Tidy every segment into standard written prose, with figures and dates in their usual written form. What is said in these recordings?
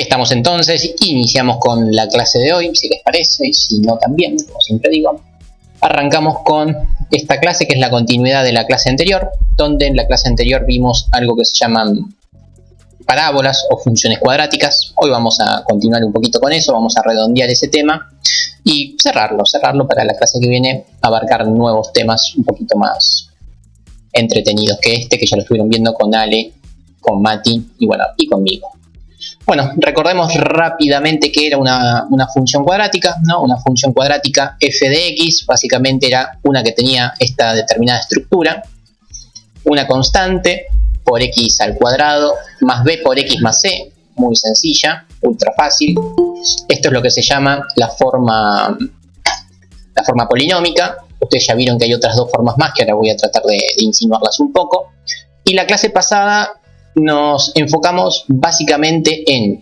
Estamos entonces, iniciamos con la clase de hoy, si les parece, y si no también, como siempre digo. Arrancamos con esta clase que es la continuidad de la clase anterior, donde en la clase anterior vimos algo que se llaman parábolas o funciones cuadráticas. Hoy vamos a continuar un poquito con eso, vamos a redondear ese tema y cerrarlo para la clase que viene, abarcar nuevos temas un poquito más entretenidos que este, que ya lo estuvieron viendo con Ale, con Mati y bueno, y conmigo. Bueno, recordemos rápidamente que era una función cuadrática, ¿no? Una función cuadrática f de x, básicamente era una que tenía esta determinada estructura, una constante por x al cuadrado más b por x más c, muy sencilla, ultra fácil. Esto es lo que se llama la forma polinómica. Ustedes ya vieron que hay otras dos formas más que ahora voy a tratar de insinuarlas un poco. Y la clase pasada nos enfocamos básicamente en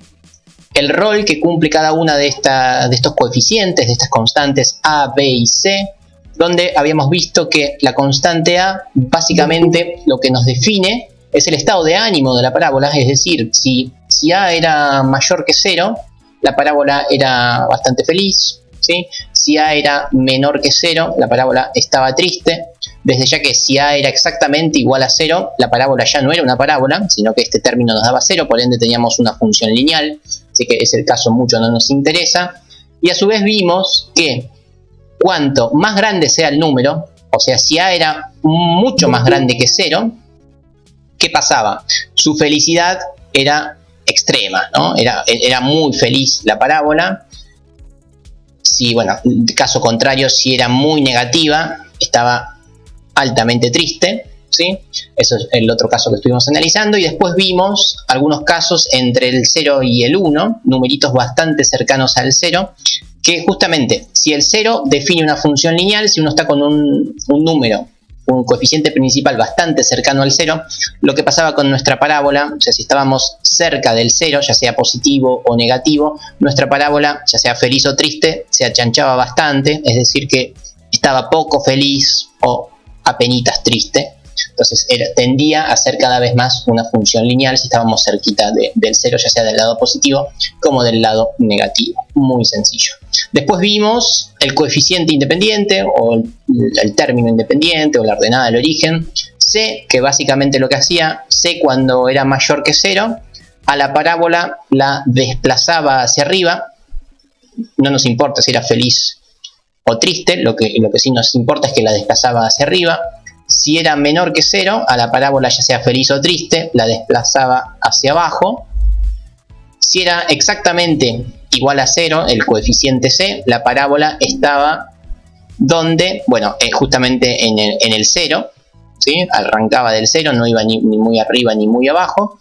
el rol que cumple cada una de estos coeficientes, de estas constantes a, b y c, donde habíamos visto que la constante a básicamente lo que nos define es el estado de ánimo de la parábola, es decir, si a era mayor que 0, la parábola era bastante feliz, ¿sí? Si a era menor que 0, la parábola estaba triste. Desde ya que si a era exactamente igual a 0, la parábola ya no era una parábola, sino que este término nos daba 0, por ende teníamos una función lineal, así que es el caso, mucho no nos interesa. Y a su vez vimos que cuanto más grande sea el número, o sea, si a era mucho más grande que 0, ¿qué pasaba? Su felicidad era extrema, ¿no? Era muy feliz la parábola. Si, bueno, en caso contrario, si era muy negativa, estaba altamente triste, ¿sí? Eso es el otro caso que estuvimos analizando. Y después vimos algunos casos entre el 0 y el 1, numeritos bastante cercanos al 0, que justamente, si el 0 define una función lineal, si uno está con un número, un coeficiente principal bastante cercano al 0, lo que pasaba con nuestra parábola, o sea, si estábamos cerca del 0, ya sea positivo o negativo, nuestra parábola, ya sea feliz o triste, se achanchaba bastante, es decir que estaba poco feliz o apenitas triste. Entonces tendía a ser cada vez más una función lineal si estábamos cerquita del 0, ya sea del lado positivo como del lado negativo. Muy sencillo. Después vimos el coeficiente independiente o el término independiente o la ordenada del origen. C, que básicamente lo que hacía, C cuando era mayor que 0, a la parábola la desplazaba hacia arriba. No nos importa si era feliz o triste, lo que sí nos importa es que la desplazaba hacia arriba. Si era menor que 0, a la parábola, ya sea feliz o triste, la desplazaba hacia abajo. Si era exactamente igual a 0, el coeficiente c, la parábola estaba donde, bueno, justamente en el 0, ¿sí? Arrancaba del 0, no iba ni muy arriba ni muy abajo.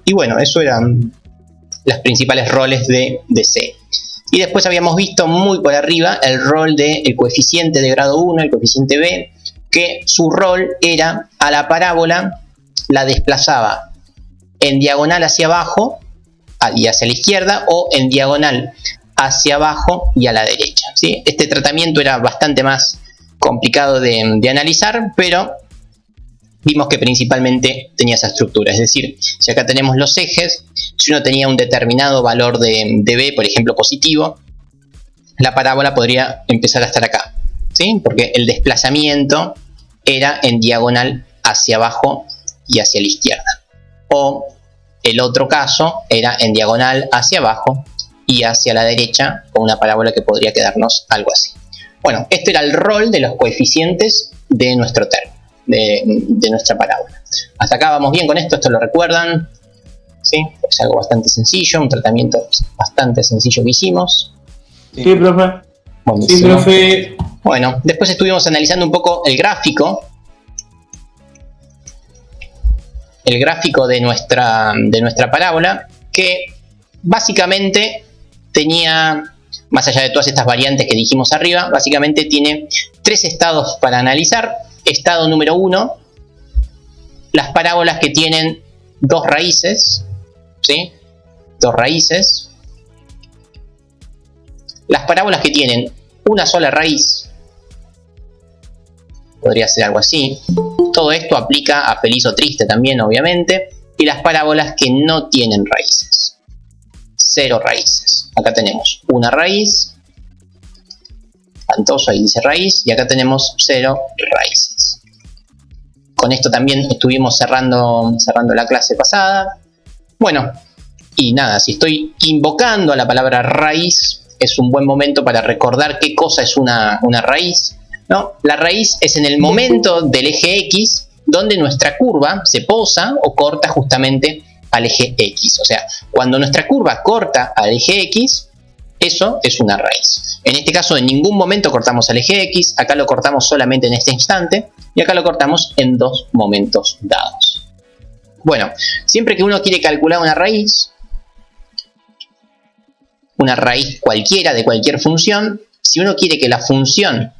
Y bueno, eso eran los principales roles de c. Y después habíamos visto muy por arriba el rol del coeficiente de grado 1, el coeficiente b, que su rol era a la parábola la desplazaba en diagonal hacia abajo y hacia la izquierda, o en diagonal hacia abajo y a la derecha, ¿sí? Este tratamiento era bastante más complicado de analizar, pero vimos que principalmente tenía esa estructura. Es decir, si acá tenemos los ejes, si uno tenía un determinado valor de b, por ejemplo positivo, la parábola podría empezar a estar acá, ¿sí? Porque el desplazamiento era en diagonal hacia abajo y hacia la izquierda. O el otro caso era en diagonal hacia abajo y hacia la derecha, con una parábola que podría quedarnos algo así. Bueno, este era el rol de los coeficientes de nuestro término, de nuestra parábola. Hasta acá vamos bien con esto lo recuerdan, ¿sí? Es algo bastante sencillo, un tratamiento bastante sencillo que hicimos. Sí, profe. Buenísimo. Sí, profe. Bueno, después estuvimos analizando un poco el gráfico de nuestra parábola, que básicamente tenía, más allá de todas estas variantes que dijimos arriba, básicamente tiene tres estados para analizar. Estado número 1, las parábolas que tienen dos raíces, ¿sí? Dos raíces. Las parábolas que tienen una sola raíz, podría ser algo así. Todo esto aplica a feliz o triste también, obviamente. Y las parábolas que no tienen raíces. 0 raíces. Acá tenemos una raíz, espantoso, ahí dice raíz, y acá tenemos 0 raíces. Con esto también estuvimos cerrando la clase pasada. Bueno, y nada, si estoy invocando a la palabra raíz, es un buen momento para recordar qué cosa es una raíz, ¿no? La raíz es en el momento del eje X donde nuestra curva se posa o corta justamente al eje X. O sea, cuando nuestra curva corta al eje X, eso es una raíz. En este caso, en ningún momento cortamos al eje X, acá lo cortamos solamente en este instante, y acá lo cortamos en 2 momentos dados. Bueno, siempre que uno quiere calcular una raíz cualquiera de cualquier función, si uno quiere que la función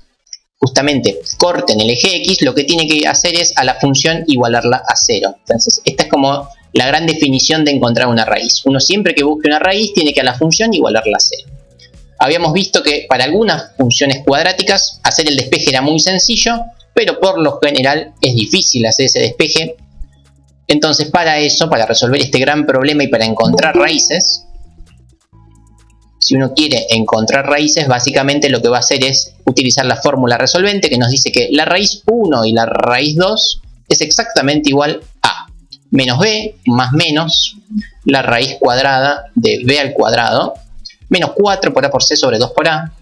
justamente corte en el eje X, lo que tiene que hacer es a la función igualarla a 0. Entonces, esta es como la gran definición de encontrar una raíz. Uno siempre que busque una raíz tiene que a la función igualarla a 0. Habíamos visto que para algunas funciones cuadráticas hacer el despeje era muy sencillo, pero por lo general es difícil hacer ese despeje. Entonces, para eso, para resolver este gran problema y para encontrar raíces, si uno quiere encontrar raíces, básicamente lo que va a hacer es utilizar la fórmula resolvente que nos dice que la raíz 1 y la raíz 2 es exactamente igual a menos b más menos la raíz cuadrada de b al cuadrado menos 4 por a por c sobre 2 por a.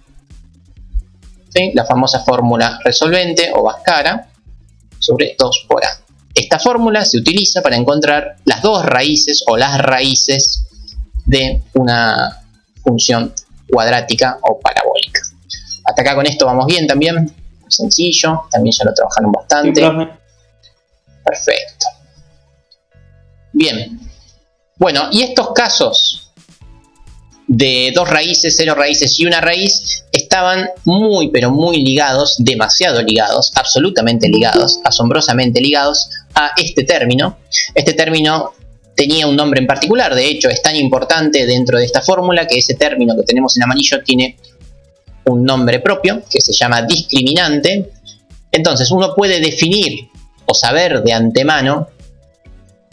¿Sí? La famosa fórmula resolvente o Bhaskara sobre 2 por a. Esta fórmula se utiliza para encontrar las dos raíces o las raíces de una función cuadrática o parabólica. Hasta acá con esto vamos bien también. Sencillo, también ya lo trabajaron bastante. Sí, profe. Perfecto. Bien. Bueno, y estos casos de 2 raíces, 0 raíces y una raíz estaban muy pero muy ligados, demasiado ligados, absolutamente ligados, asombrosamente ligados a este término. Este término tenía un nombre en particular, de hecho es tan importante dentro de esta fórmula que ese término que tenemos en amarillo tiene un nombre propio que se llama discriminante. Entonces uno puede definir o saber de antemano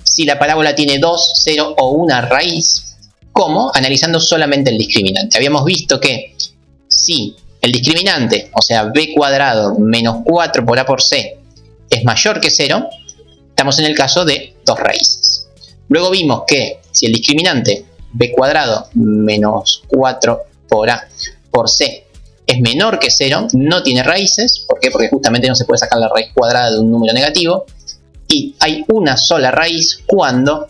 si la parábola tiene 2, 0 o una raíz. ¿Cómo? Analizando solamente el discriminante. Habíamos visto que si el discriminante, o sea b cuadrado menos 4 por a por c, es mayor que 0, estamos en el caso de 2 raíces. Luego vimos que si el discriminante b cuadrado menos 4 por a por c es menor que 0, no tiene raíces. ¿Por qué? Porque justamente no se puede sacar la raíz cuadrada de un número negativo. Y hay una sola raíz cuando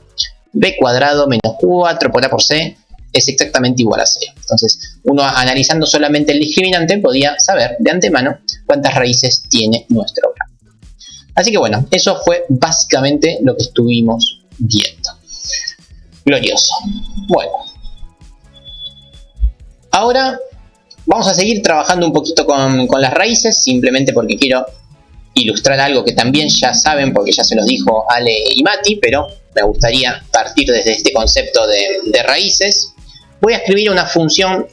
b cuadrado menos 4 por a por c es exactamente igual a 0. Entonces, uno analizando solamente el discriminante podía saber de antemano cuántas raíces tiene nuestro grafo. Así que bueno, eso fue básicamente lo que estuvimos viendo. Glorioso. Bueno, ahora vamos a seguir trabajando un poquito con las raíces, simplemente porque quiero ilustrar algo que también ya saben, porque ya se los dijo Ale y Mati, pero me gustaría partir desde este concepto de raíces. Voy a escribir una función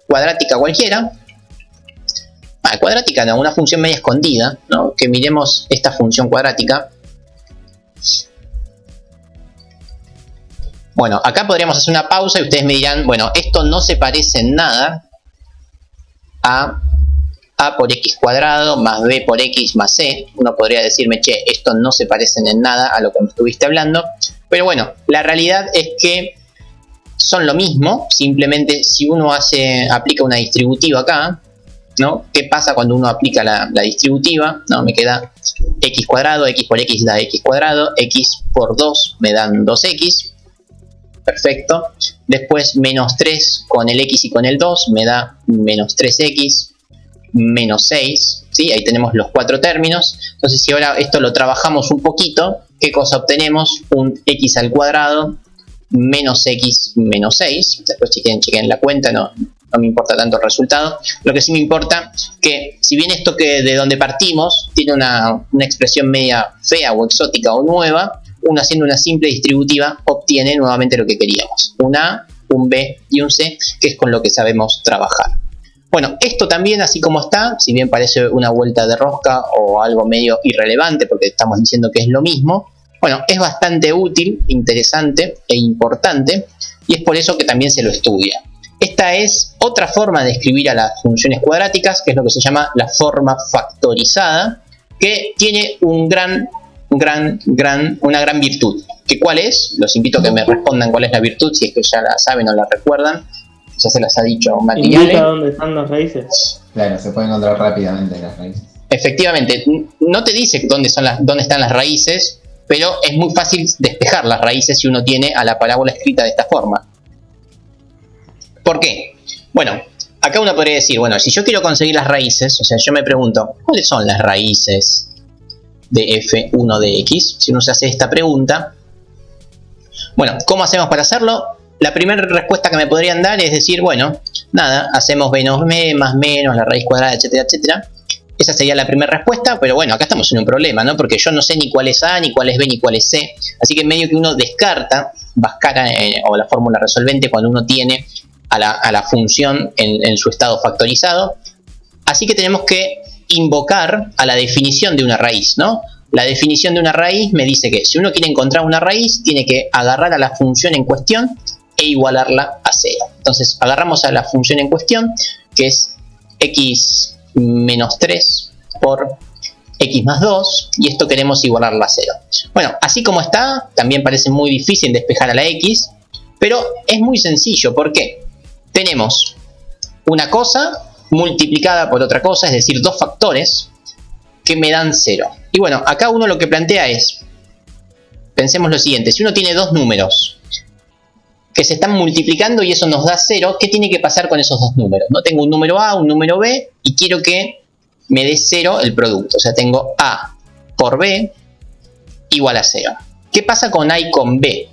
cuadrática cualquiera. Cuadrática no, una función media escondida, ¿no? Que miremos esta función cuadrática. Bueno, acá podríamos hacer una pausa y ustedes me dirán, bueno, esto no se parece en nada a a por x cuadrado más b por x más c. Uno podría decirme, che, esto no se parecen en nada a lo que me estuviste hablando. Pero bueno, la realidad es que son lo mismo. Simplemente si uno aplica una distributiva acá, ¿no? ¿Qué pasa cuando uno aplica la distributiva? ¿No? Me queda x cuadrado, x por x da x cuadrado, x por 2 me dan 2x. Perfecto. Después menos 3 con el x y con el 2 me da menos 3x menos 6. ¿Sí? Ahí tenemos los 4 términos. Entonces si ahora esto lo trabajamos un poquito, ¿qué cosa obtenemos? Un x al cuadrado menos x menos 6. Después chequen la cuenta, no me importa tanto el resultado. Lo que sí me importa que si bien esto que de donde partimos tiene una expresión media fea o exótica o nueva, uno haciendo una simple distributiva obtiene nuevamente lo que queríamos. Un A, un B y un C, que es con lo que sabemos trabajar. Bueno, esto también así como está, si bien parece una vuelta de rosca o algo medio irrelevante porque estamos diciendo que es lo mismo, bueno, es bastante útil, interesante e importante y es por eso que también se lo estudia. Esta es otra forma de escribir a las funciones cuadráticas, que es lo que se llama la forma factorizada, que tiene una gran virtud. ¿Que cuál es? Los invito a que me respondan cuál es la virtud, si es que ya la saben o la recuerdan. Ya se las ha dicho Matinale. ¿Indica dónde están las raíces? Claro, se puede encontrar rápidamente las raíces. Efectivamente, no te dice dónde están las raíces, pero es muy fácil despejar las raíces si uno tiene a la parábola escrita de esta forma. ¿Por qué? Bueno, acá uno podría decir, bueno, si yo quiero conseguir las raíces, o sea, yo me pregunto, ¿cuáles son las raíces de f1 de x? Si uno se hace esta pregunta, bueno, ¿cómo hacemos para hacerlo? La primera respuesta que me podrían dar es decir, bueno, nada, hacemos menos b más menos la raíz cuadrada, etcétera, etcétera. Esa sería la primera respuesta, pero bueno, acá estamos en un problema, ¿no? Porque yo no sé ni cuál es a, ni cuál es b, ni cuál es c. Así que medio que uno descarta Bhaskara o la fórmula resolvente cuando uno tiene a la función en su estado factorizado. Así que tenemos que invocar a la definición de una raíz, ¿no? La definición de una raíz me dice que si uno quiere encontrar una raíz, tiene que agarrar a la función en cuestión e igualarla a 0. Entonces agarramos a la función en cuestión, que es x menos 3 por x más 2, y esto queremos igualarla a 0. Bueno, así como está, también parece muy difícil despejar a la x, pero es muy sencillo. ¿Por qué? Tenemos una cosa multiplicada por otra cosa, es decir, dos factores que me dan 0. Y bueno, acá uno lo que plantea es, pensemos lo siguiente, si uno tiene dos números que se están multiplicando y eso nos da 0, ¿qué tiene que pasar con esos dos números? ¿No? Tengo un número A, un número B, y quiero que me dé 0 el producto. O sea, tengo A por B igual a 0. ¿Qué pasa con A y con B?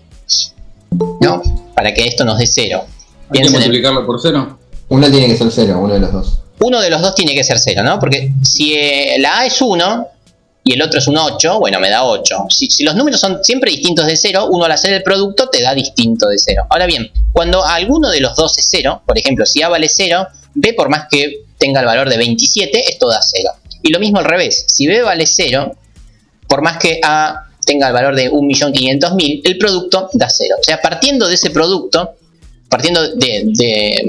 ¿No? Para que esto nos dé 0. ¿Hay que multiplicarlo por 0? Uno tiene que ser 0, uno de los dos. Uno de los dos tiene que ser 0, ¿no? Porque si la A es 1 y el otro es un 8, bueno, me da 8. Si los números son siempre distintos de 0, uno al hacer el producto te da distinto de 0. Ahora bien, cuando alguno de los dos es 0, por ejemplo, si A vale 0, B por más que tenga el valor de 27, esto da 0. Y lo mismo al revés, si B vale 0, por más que A tenga el valor de 1.500.000, el producto da 0. O sea, partiendo de ese producto, partiendo de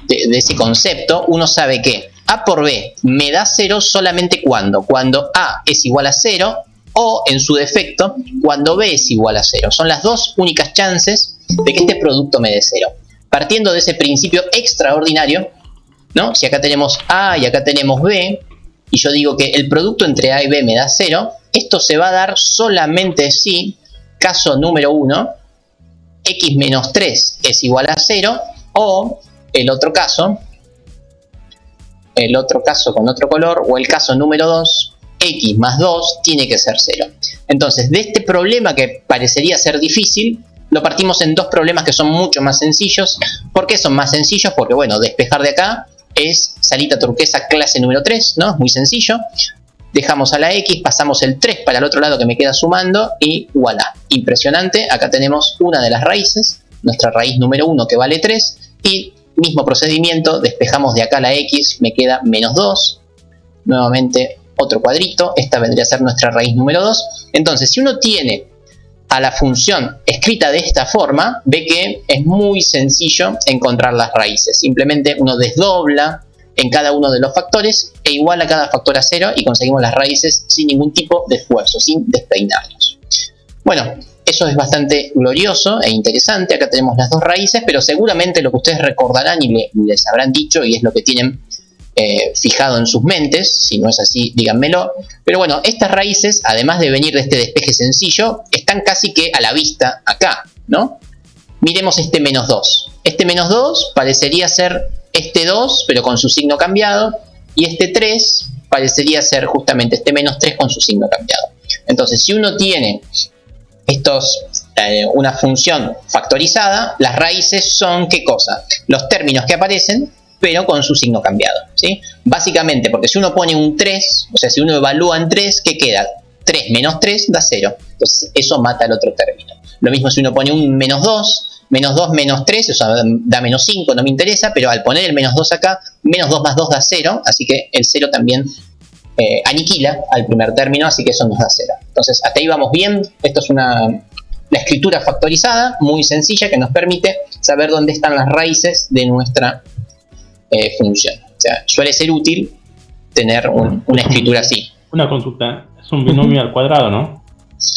ese concepto, uno sabe que A por B me da 0 solamente cuando A es igual a 0 o, en su defecto, cuando B es igual a 0. Son las dos únicas chances de que este producto me dé 0. Partiendo de ese principio extraordinario, ¿no? Si acá tenemos A y acá tenemos B, y yo digo que el producto entre A y B me da 0, esto se va a dar solamente si, caso número 1, x menos 3 es igual a 0, o el otro caso con otro color, o el caso número 2, x más 2 tiene que ser 0. Entonces, de este problema que parecería ser difícil, lo partimos en dos problemas que son mucho más sencillos. ¿Por qué son más sencillos? Porque, bueno, despejar de acá es salita turquesa clase número 3, ¿no? Es muy sencillo. Dejamos a la x, pasamos el 3 para el otro lado que me queda sumando y voilà. Impresionante, acá tenemos una de las raíces, nuestra raíz número 1 que vale 3, y mismo procedimiento, despejamos de acá la x, me queda menos 2, nuevamente otro cuadrito, esta vendría a ser nuestra raíz número 2. Entonces, si uno tiene a la función escrita de esta forma, ve que es muy sencillo encontrar las raíces. Simplemente uno desdobla en cada uno de los factores e iguala cada factor a 0 y conseguimos las raíces sin ningún tipo de esfuerzo, sin despeinarnos. Bueno, eso es bastante glorioso e interesante. Acá tenemos las dos raíces, pero seguramente lo que ustedes recordarán y les habrán dicho, y es lo que tienen fijado en sus mentes, si no es así, díganmelo. Pero bueno, estas raíces, además de venir de este despeje sencillo, están casi que a la vista acá, ¿no? Miremos este menos 2. Este menos 2 parecería ser este 2, pero con su signo cambiado, y este 3 parecería ser justamente este menos 3 con su signo cambiado. Entonces, si uno tiene una función factorizada, las raíces son, ¿qué cosa? Los términos que aparecen, pero con su signo cambiado, ¿sí? Básicamente, porque si uno pone un 3, o sea, si uno evalúa en 3, ¿qué queda? 3 menos 3 da 0. Entonces, eso mata el otro término. Lo mismo si uno pone un menos 2 menos 3, o sea, da menos 5, no me interesa, pero al poner el menos 2 acá, menos 2 más 2 da 0, así que el 0 también aniquila al primer término, así que eso nos da 0. Entonces, hasta ahí vamos bien. Esto es una la escritura factorizada, muy sencilla, que nos permite saber dónde están las raíces de nuestra función. O sea, suele ser útil tener una escritura así. Una consulta, es un binomio al cuadrado, ¿no?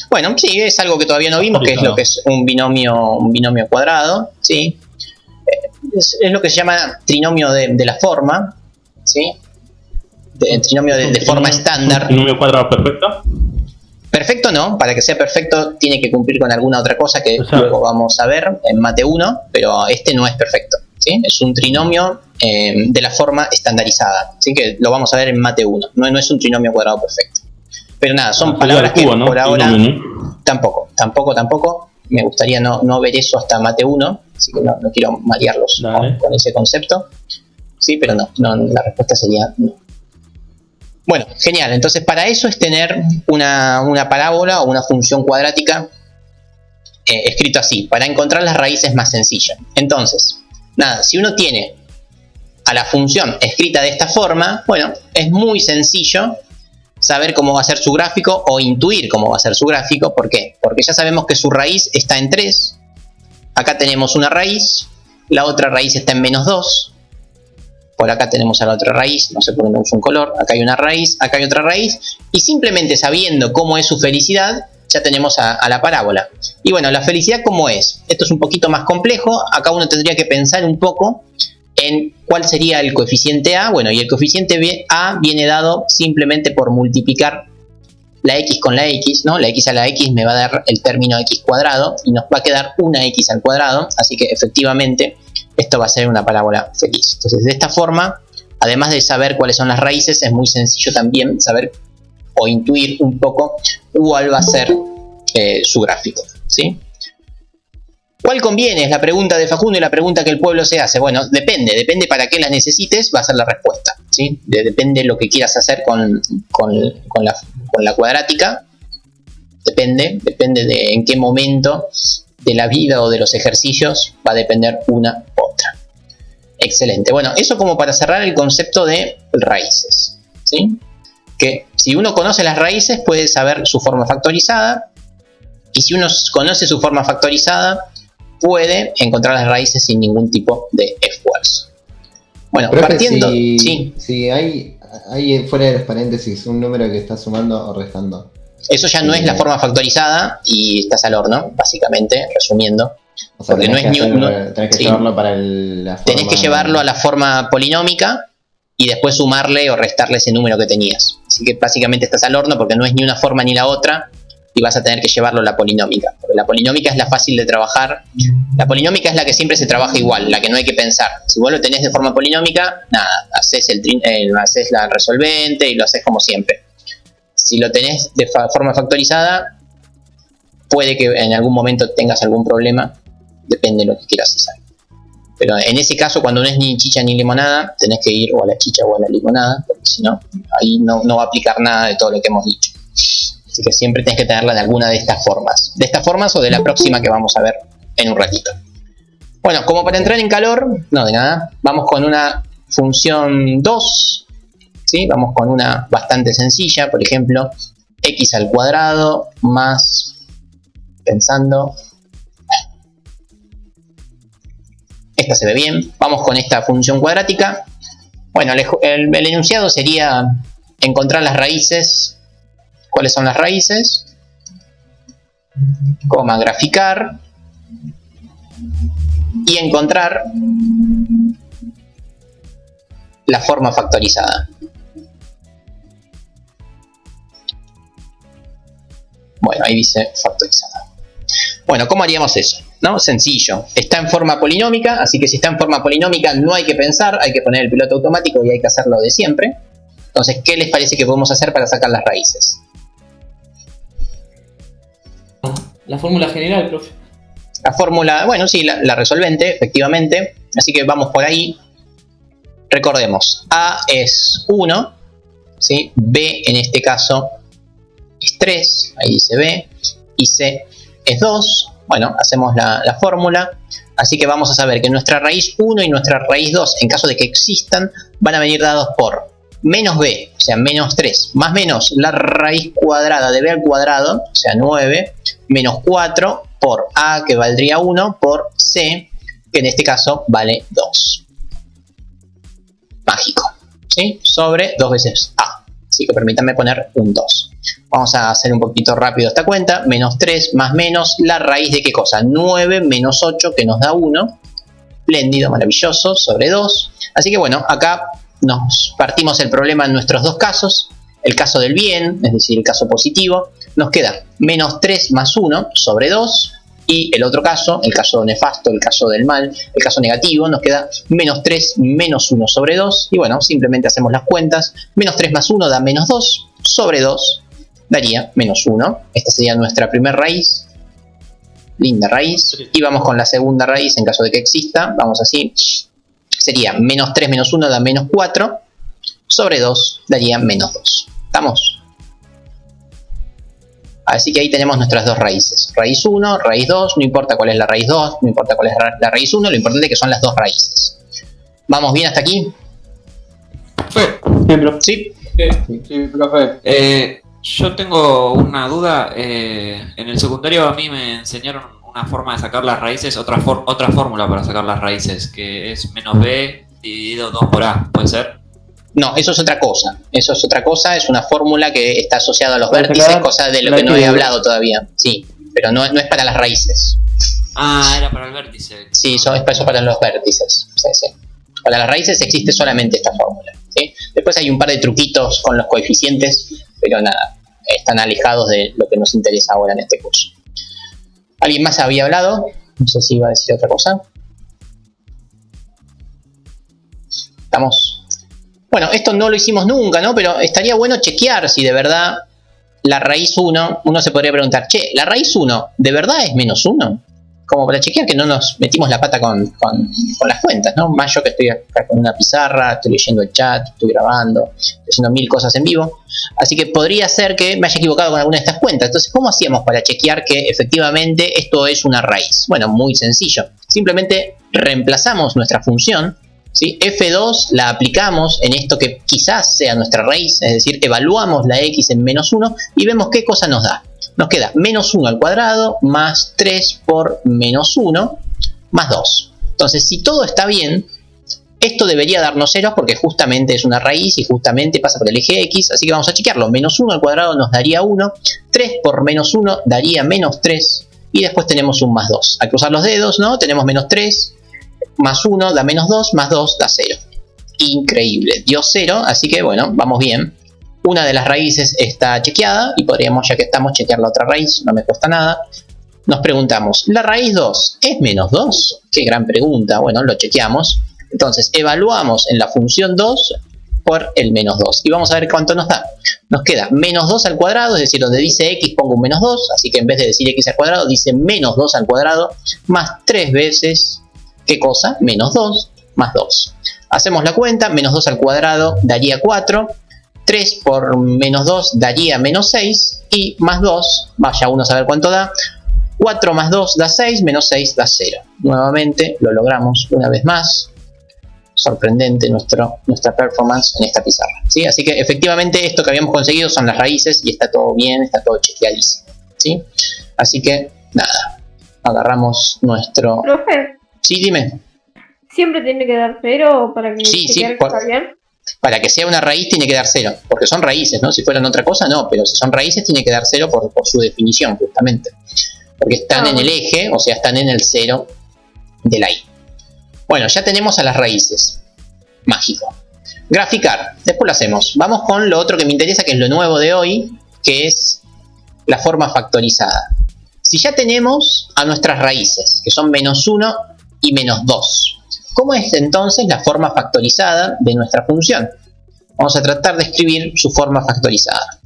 Bueno, sí, es algo que todavía no vimos, que es lo que es un binomio cuadrado, ¿sí? Es lo que se llama trinomio de la forma, ¿sí? Trinomio de forma estándar. ¿Un binomio cuadrado perfecto? Perfecto no, para que sea perfecto tiene que cumplir con alguna otra cosa que luego vamos a ver en Mate 1, pero este no es perfecto, ¿sí? Es un trinomio de la forma estandarizada, ¿sí? Que lo vamos a ver en Mate 1, no es un trinomio cuadrado perfecto. Pero nada, son palabras que por ahora tampoco. Me gustaría no ver eso hasta Mate 1, así que no quiero marearlos con ese concepto. Sí, pero no, la respuesta sería no. Bueno, genial. Entonces para eso es tener una parábola o una función cuadrática escrito así, para encontrar las raíces más sencillas. Entonces, nada, si uno tiene a la función escrita de esta forma, bueno, es muy sencillo saber cómo va a ser su gráfico o intuir cómo va a ser su gráfico. ¿Por qué? Porque ya sabemos que su raíz está en 3. Acá tenemos una raíz, la otra raíz está en -2. Por acá tenemos a la otra raíz, no sé por qué no uso un color. Acá hay una raíz, acá hay otra raíz. Y simplemente sabiendo cómo es su felicidad, ya tenemos a la parábola. Y bueno, la felicidad ¿cómo es? Esto es un poquito más complejo. Acá uno tendría que pensar un poco en cuál sería el coeficiente A. Bueno, y el coeficiente A viene dado simplemente por multiplicar la x con la x, ¿no? La x a la x me va a dar el término x cuadrado y nos va a quedar una x al cuadrado. Así que efectivamente esto va a ser una parábola feliz. Entonces, de esta forma, además de saber cuáles son las raíces, es muy sencillo también saber o intuir un poco cuál va a ser su gráfico, ¿sí? ¿Cuál conviene? Es la pregunta de Facundo y la pregunta que el pueblo se hace. Bueno, depende para qué la necesites, va a ser la respuesta, ¿sí? Depende lo que quieras hacer con la cuadrática. Depende de en qué momento de la vida o de los ejercicios va a depender una otra. Excelente. Bueno, eso como para cerrar el concepto de raíces, ¿sí? Que si uno conoce las raíces puede saber su forma factorizada, y si uno conoce su forma factorizada puede encontrar las raíces sin ningún tipo de esfuerzo. Bueno, pero partiendo... Si hay fuera de los paréntesis un número que está sumando o restando, eso ya no es la forma factorizada y estás al horno, básicamente, resumiendo. O sea, porque no es tenés que llevarlo para la forma... Tenés que llevarlo a la forma polinómica y después sumarle o restarle ese número que tenías. Así que básicamente estás al horno porque no es ni una forma ni la otra y vas a tener que llevarlo a la polinómica. Porque la polinómica es la fácil de trabajar. La polinómica es la que siempre se trabaja igual, la que no hay que pensar. Si vos lo tenés de forma polinómica, nada, haces la resolvente y lo haces como siempre. Si lo tenés de forma factorizada, puede que en algún momento tengas algún problema, depende de lo que quieras hacer. Pero en ese caso, cuando no es ni chicha ni limonada, tenés que ir o a la chicha o a la limonada, porque si no, ahí no va a aplicar nada de todo lo que hemos dicho. Así que siempre tenés que tenerla de alguna de estas formas. De estas formas o de la próxima que vamos a ver en un ratito. Bueno, como para entrar en calor, no de nada, vamos con una función 2. ¿Sí? Vamos con una bastante sencilla, por ejemplo, x al cuadrado más, pensando, esta se ve bien, vamos con esta función cuadrática. Bueno, el enunciado sería encontrar las raíces. ¿Cuáles son las raíces? Coma, graficar y encontrar la forma factorizada. Bueno, ahí dice factorizada. Bueno, ¿cómo haríamos eso? ¿No? Sencillo. Está en forma polinómica, así que si está en forma polinómica no hay que pensar, hay que poner el piloto automático y hay que hacerlo de siempre. Entonces, ¿qué les parece que podemos hacer para sacar las raíces? La fórmula general, profe. La fórmula, bueno, sí, la resolvente, efectivamente. Así que vamos por ahí. Recordemos, A es 1, ¿sí? B en este caso es 3, ahí dice B, y C es 2. Bueno, hacemos la fórmula. Así que vamos a saber que nuestra raíz 1 y nuestra raíz 2, en caso de que existan, van a venir dados por menos b, o sea, menos 3, más menos la raíz cuadrada de b al cuadrado, o sea, 9, menos 4, por A, que valdría 1, por C, que en este caso vale 2. Mágico, ¿sí? Sobre 2 veces A. Así que permítanme poner un 2. Vamos a hacer un poquito rápido esta cuenta. Menos 3 más menos la raíz de qué cosa. 9 menos 8 que nos da 1. Espléndido, maravilloso, sobre 2. Así que bueno, acá nos partimos el problema en nuestros dos casos. El caso del bien, es decir, el caso positivo, nos queda menos 3 más 1 sobre 2. Y el otro caso, el caso nefasto, el caso del mal, el caso negativo, nos queda menos 3 menos 1 sobre 2. Y bueno, simplemente hacemos las cuentas. Menos 3 más 1 da menos 2 sobre 2 daría menos 1. Esta sería nuestra primera raíz. Linda raíz. Y vamos con la segunda raíz en caso de que exista. Vamos así. Sería menos 3 menos 1 da menos 4. Sobre 2 daría menos 2. ¿Estamos? Así que ahí tenemos nuestras dos raíces. Raíz 1, raíz 2. No importa cuál es la raíz 2. No importa cuál es la raíz 1. Lo importante es que son las dos raíces. ¿Vamos bien hasta aquí? Sí. Sí, profe. Yo tengo una duda. En el secundario a mí me enseñaron una forma de sacar las raíces, otra fórmula para sacar las raíces, que es menos b dividido 2 por a. ¿Puede ser? No, eso es otra cosa. Eso es otra cosa. Es una fórmula que está asociada a los vértices, cosa de lo que no he hablado todavía. Sí, pero no es para las raíces. Ah, era para el vértice. Sí, eso es para los vértices. Sí. Para las raíces existe solamente esta fórmula. ¿Sí? Después hay un par de truquitos con los coeficientes, pero nada, están alejados de lo que nos interesa ahora en este curso. ¿Alguien más había hablado? No sé si iba a decir otra cosa. ¿Estamos? Bueno, esto no lo hicimos nunca, ¿no? Pero estaría bueno chequear si de verdad la raíz 1, uno se podría preguntar, che, ¿la raíz 1 de verdad es menos 1? Como para chequear que no nos metimos la pata con las cuentas, ¿no? Más yo que estoy acá con una pizarra, estoy leyendo el chat, estoy grabando, estoy haciendo 1000 cosas en vivo. Así que podría ser que me haya equivocado con alguna de estas cuentas. Entonces, ¿cómo hacíamos para chequear que efectivamente esto es una raíz? Bueno, muy sencillo. Simplemente reemplazamos nuestra función, ¿sí? F2 la aplicamos en esto que quizás sea nuestra raíz, es decir, evaluamos la x en menos 1 y vemos qué cosa nos da. Nos queda menos 1 al cuadrado más 3 por menos 1 más 2. Entonces, si todo está bien, esto debería darnos ceros porque justamente es una raíz y justamente pasa por el eje x. Así que vamos a chequearlo. Menos 1 al cuadrado nos daría 1. 3 por menos 1 daría menos 3. Y después tenemos un más 2. Al cruzar los dedos, ¿no? Tenemos menos 3. Más 1 da menos 2. Más 2 da 0. Increíble. Dio 0. Así que bueno, vamos bien. Una de las raíces está chequeada y podríamos, ya que estamos, chequear la otra raíz, no me cuesta nada. Nos preguntamos, ¿la raíz 2 es menos 2? Qué gran pregunta. Bueno, lo chequeamos. Entonces, evaluamos en la función 2 por el menos 2. Y vamos a ver cuánto nos da. Nos queda menos 2 al cuadrado, es decir, donde dice x pongo un menos 2. Así que en vez de decir x al cuadrado, dice menos 2 al cuadrado más 3 veces, ¿qué cosa? Menos 2 más 2. Hacemos la cuenta, menos 2 al cuadrado daría 4. 3 por menos 2 daría menos 6 y más 2, vaya uno a saber cuánto da, 4 más 2 da 6, menos 6 da 0. Nuevamente lo logramos una vez más. Sorprendente nuestra performance en esta pizarra, ¿sí? Así que efectivamente esto que habíamos conseguido son las raíces y está todo bien, está todo chequeadísimo, ¿sí? Así que nada, agarramos nuestro... Profe, Sí, dime. ¿siempre tiene que dar 0 para que Sí, chequear sí, que está bien? Para que sea una raíz tiene que dar 0, porque son raíces, ¿no? Si fueran otra cosa, no, pero si son raíces tiene que dar 0 por su definición, justamente. Porque están en el eje, o sea, están en el 0 de la y. Bueno, ya tenemos a las raíces. Mágico. Graficar, después lo hacemos. Vamos con lo otro que me interesa, que es lo nuevo de hoy, que es la forma factorizada. Si ya tenemos a nuestras raíces, que son menos 1 y menos 2, ¿cómo es entonces la forma factorizada de nuestra función? Vamos a tratar de escribir su forma factorizada.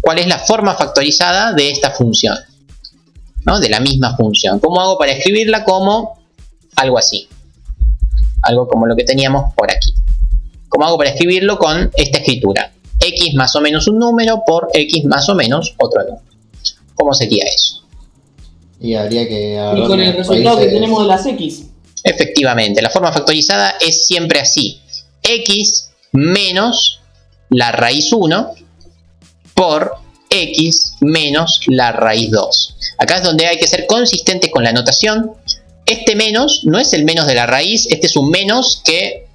¿Cuál es la forma factorizada de esta función? ¿No? De la misma función. ¿Cómo hago para escribirla? Como algo así. Algo como lo que teníamos por aquí. ¿Cómo hago para escribirlo con esta escritura? X más o menos un número por X más o menos otro número. ¿Cómo sería eso? Y habría que... Y con el resultado que tenemos de las X. Efectivamente, la forma factorizada es siempre así. X menos la raíz 1 por x menos la raíz 2. Acá es donde hay que ser consistentes con la notación. Este menos no es el menos de la raíz, este es un menos que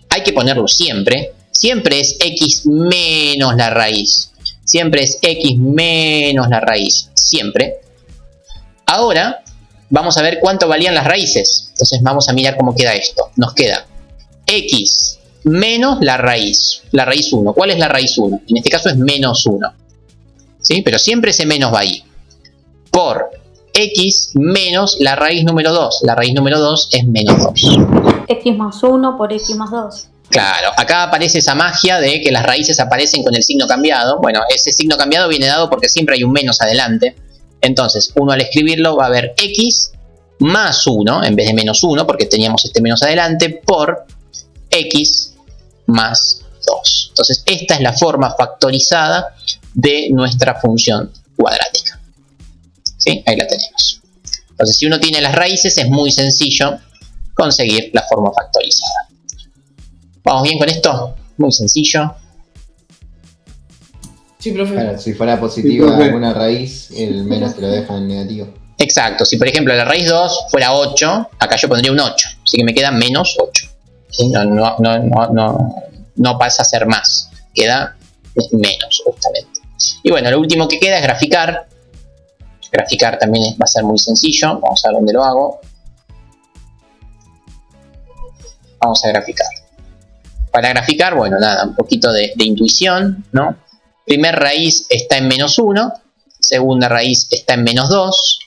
hay que ponerlo siempre. Siempre es x menos la raíz. Siempre es x menos la raíz. Siempre. Ahora vamos a ver cuánto valían las raíces. Entonces vamos a mirar cómo queda esto. Nos queda x menos la raíz 1. ¿Cuál es la raíz 1? En este caso es menos 1. ¿Sí? Pero siempre ese menos va ahí. Por x menos la raíz número 2. La raíz número 2 es menos 2. X más 1 por x más 2. Claro, acá aparece esa magia de que las raíces aparecen con el signo cambiado. Bueno, ese signo cambiado viene dado porque siempre hay un menos adelante. Entonces, uno al escribirlo va a ver x más 1, en vez de menos 1, porque teníamos este menos adelante, por x más 2. Entonces, esta es la forma factorizada de nuestra función cuadrática. ¿Sí? Ahí la tenemos. Entonces, si uno tiene las raíces, es muy sencillo conseguir la forma factorizada. ¿Vamos bien con esto? Muy sencillo. Sí, profe. Claro, si fuera positiva Sí, profe. alguna raíz, el menos te lo deja en negativo. Exacto. Si por ejemplo la raíz 2 fuera 8, acá yo pondría un 8. Así que me queda menos 8. ¿Sí? No pasa a ser más. Queda menos, justamente. Y bueno, lo último que queda es graficar. Graficar también va a ser muy sencillo. Vamos a ver dónde lo hago. Vamos a graficar. Para graficar, bueno, nada, un poquito de intuición, ¿no? Primer raíz está en menos 1, segunda raíz está en menos 2,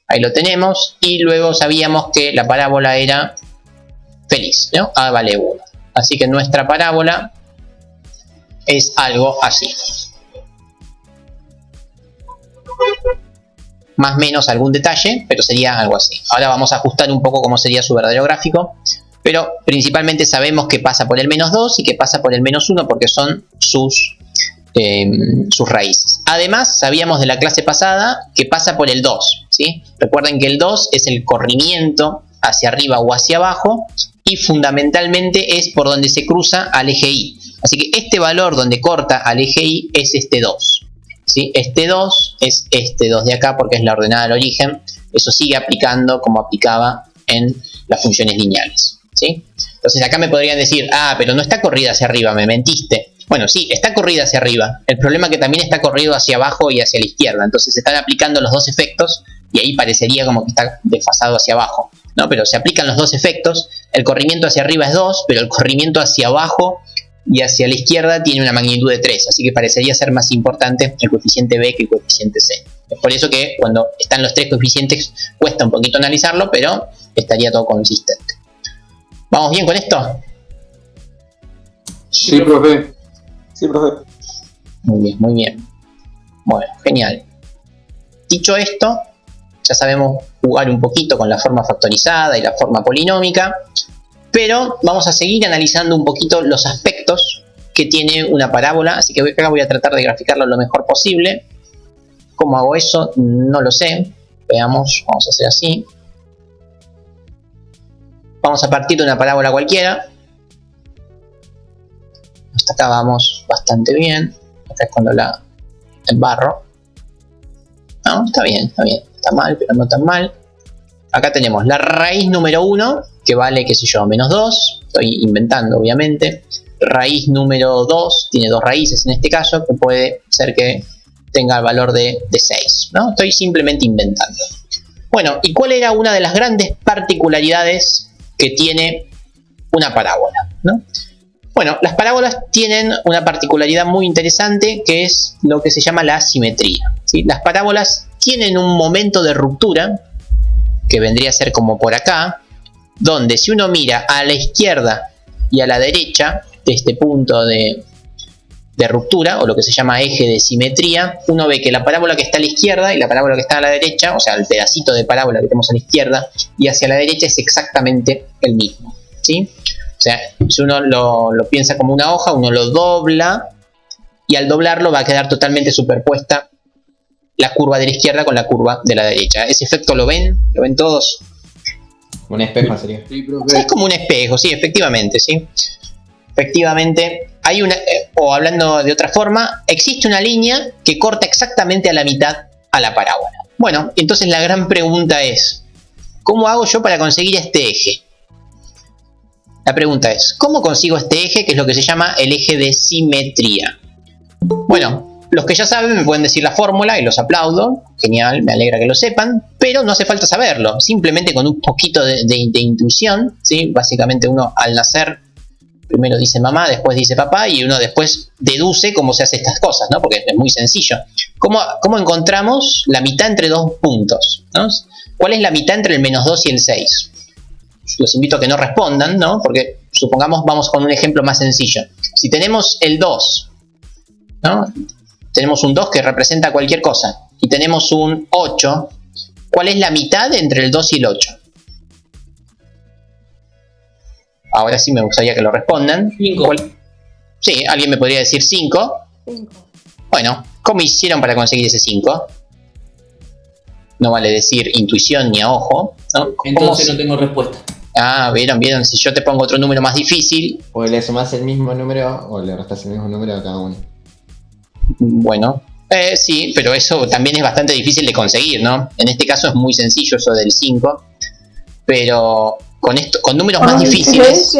ahí lo tenemos, y luego sabíamos que la parábola era feliz, ¿no? A vale 1. Así que nuestra parábola es algo así. Más o menos algún detalle, pero sería algo así. Ahora vamos a ajustar un poco cómo sería su verdadero gráfico. Pero principalmente sabemos que pasa por el menos 2 y que pasa por el menos 1 porque son sus raíces. Además, sabíamos de la clase pasada que pasa por el 2. ¿Sí? Recuerden que el 2 es el corrimiento hacia arriba o hacia abajo y fundamentalmente es por donde se cruza al eje Y. Así que este valor donde corta al eje Y es este 2. ¿Sí? Este 2 es este 2 de acá porque es la ordenada del origen. Eso sigue aplicando como aplicaba en las funciones lineales. ¿Sí? Entonces acá me podrían decir, ah, pero no está corrida hacia arriba, me mentiste. Bueno, sí, está corrida hacia arriba. El problema es que también está corrido hacia abajo y hacia la izquierda. Entonces se están aplicando los dos efectos y ahí parecería como que está desfasado hacia abajo, ¿no? Pero se aplican los dos efectos. El corrimiento hacia arriba es 2, pero el corrimiento hacia abajo y hacia la izquierda tiene una magnitud de 3. Así que parecería ser más importante el coeficiente B que el coeficiente C. Es por eso que cuando están los tres coeficientes cuesta un poquito analizarlo, pero estaría todo consistente. ¿Vamos bien con esto? Sí, profe. Sí, profe. Muy bien, muy bien. Bueno, genial. Dicho esto, ya sabemos jugar un poquito con la forma factorizada y la forma polinómica, pero vamos a seguir analizando un poquito los aspectos que tiene una parábola, así que acá voy a tratar de graficarlo lo mejor posible. ¿Cómo hago eso? No lo sé. Veamos, vamos a hacer así. Vamos a partir de una parábola cualquiera. Hasta acá vamos bastante bien. Acá es cuando la embarro. No, está bien, está bien. Está mal, pero no tan mal. Acá tenemos la raíz número 1, que vale, qué sé yo, menos 2. Estoy inventando, obviamente. Raíz número 2, tiene dos raíces en este caso, que puede ser que tenga el valor de 6, ¿no? Estoy simplemente inventando. Bueno, ¿y cuál era una de las grandes particularidades que tiene una parábola, ¿no? Bueno, las parábolas tienen una particularidad muy interesante que es lo que se llama la asimetría, ¿sí? Las parábolas tienen un momento de ruptura que vendría a ser como por acá, donde si uno mira a la izquierda y a la derecha de este punto de ruptura, o lo que se llama eje de simetría, uno ve que la parábola que está a la izquierda y la parábola que está a la derecha, o sea, el pedacito de parábola que tenemos a la izquierda y hacia la derecha es exactamente el mismo, ¿sí? O sea, si uno lo piensa como una hoja, uno lo dobla y al doblarlo va a quedar totalmente superpuesta la curva de la izquierda con la curva de la derecha. ¿Ese efecto lo ven? ¿Lo ven todos? Un espejo sería. Sí, profe. Es como un espejo, sí, efectivamente, sí. Efectivamente, hay una, o hablando de otra forma, existe una línea que corta exactamente a la mitad a la parábola. Bueno, entonces la gran pregunta es, ¿cómo hago yo para conseguir este eje? La pregunta es, ¿cómo consigo este eje, que es lo que se llama el eje de simetría? Bueno, los que ya saben me pueden decir la fórmula y los aplaudo. Genial, me alegra que lo sepan, pero no hace falta saberlo. Simplemente con un poquito de intuición, ¿sí? Básicamente uno al nacer primero dice mamá, después dice papá y uno después deduce cómo se hacen estas cosas, ¿no? Porque es muy sencillo. ¿Cómo encontramos la mitad entre dos puntos, ¿no? ¿Cuál es la mitad entre el -2 y el 6? Los invito a que no respondan, ¿no? Porque supongamos, vamos con un ejemplo más sencillo. Si tenemos el 2, ¿no? Tenemos un 2 que representa cualquier cosa. Y tenemos un 8. ¿Cuál es la mitad entre el 2 y el 8? Ahora sí me gustaría que lo respondan. 5. Sí, alguien me podría decir 5. 5. Bueno, ¿cómo hicieron para conseguir ese 5? No vale decir intuición ni a ojo, ¿no? Entonces no tengo respuesta. Ah, vieron, si yo te pongo otro número más difícil. O le sumás el mismo número o le restás el mismo número a cada uno. Bueno, sí, pero eso también es bastante difícil de conseguir, ¿no? En este caso es muy sencillo eso del 5, pero con números más difíciles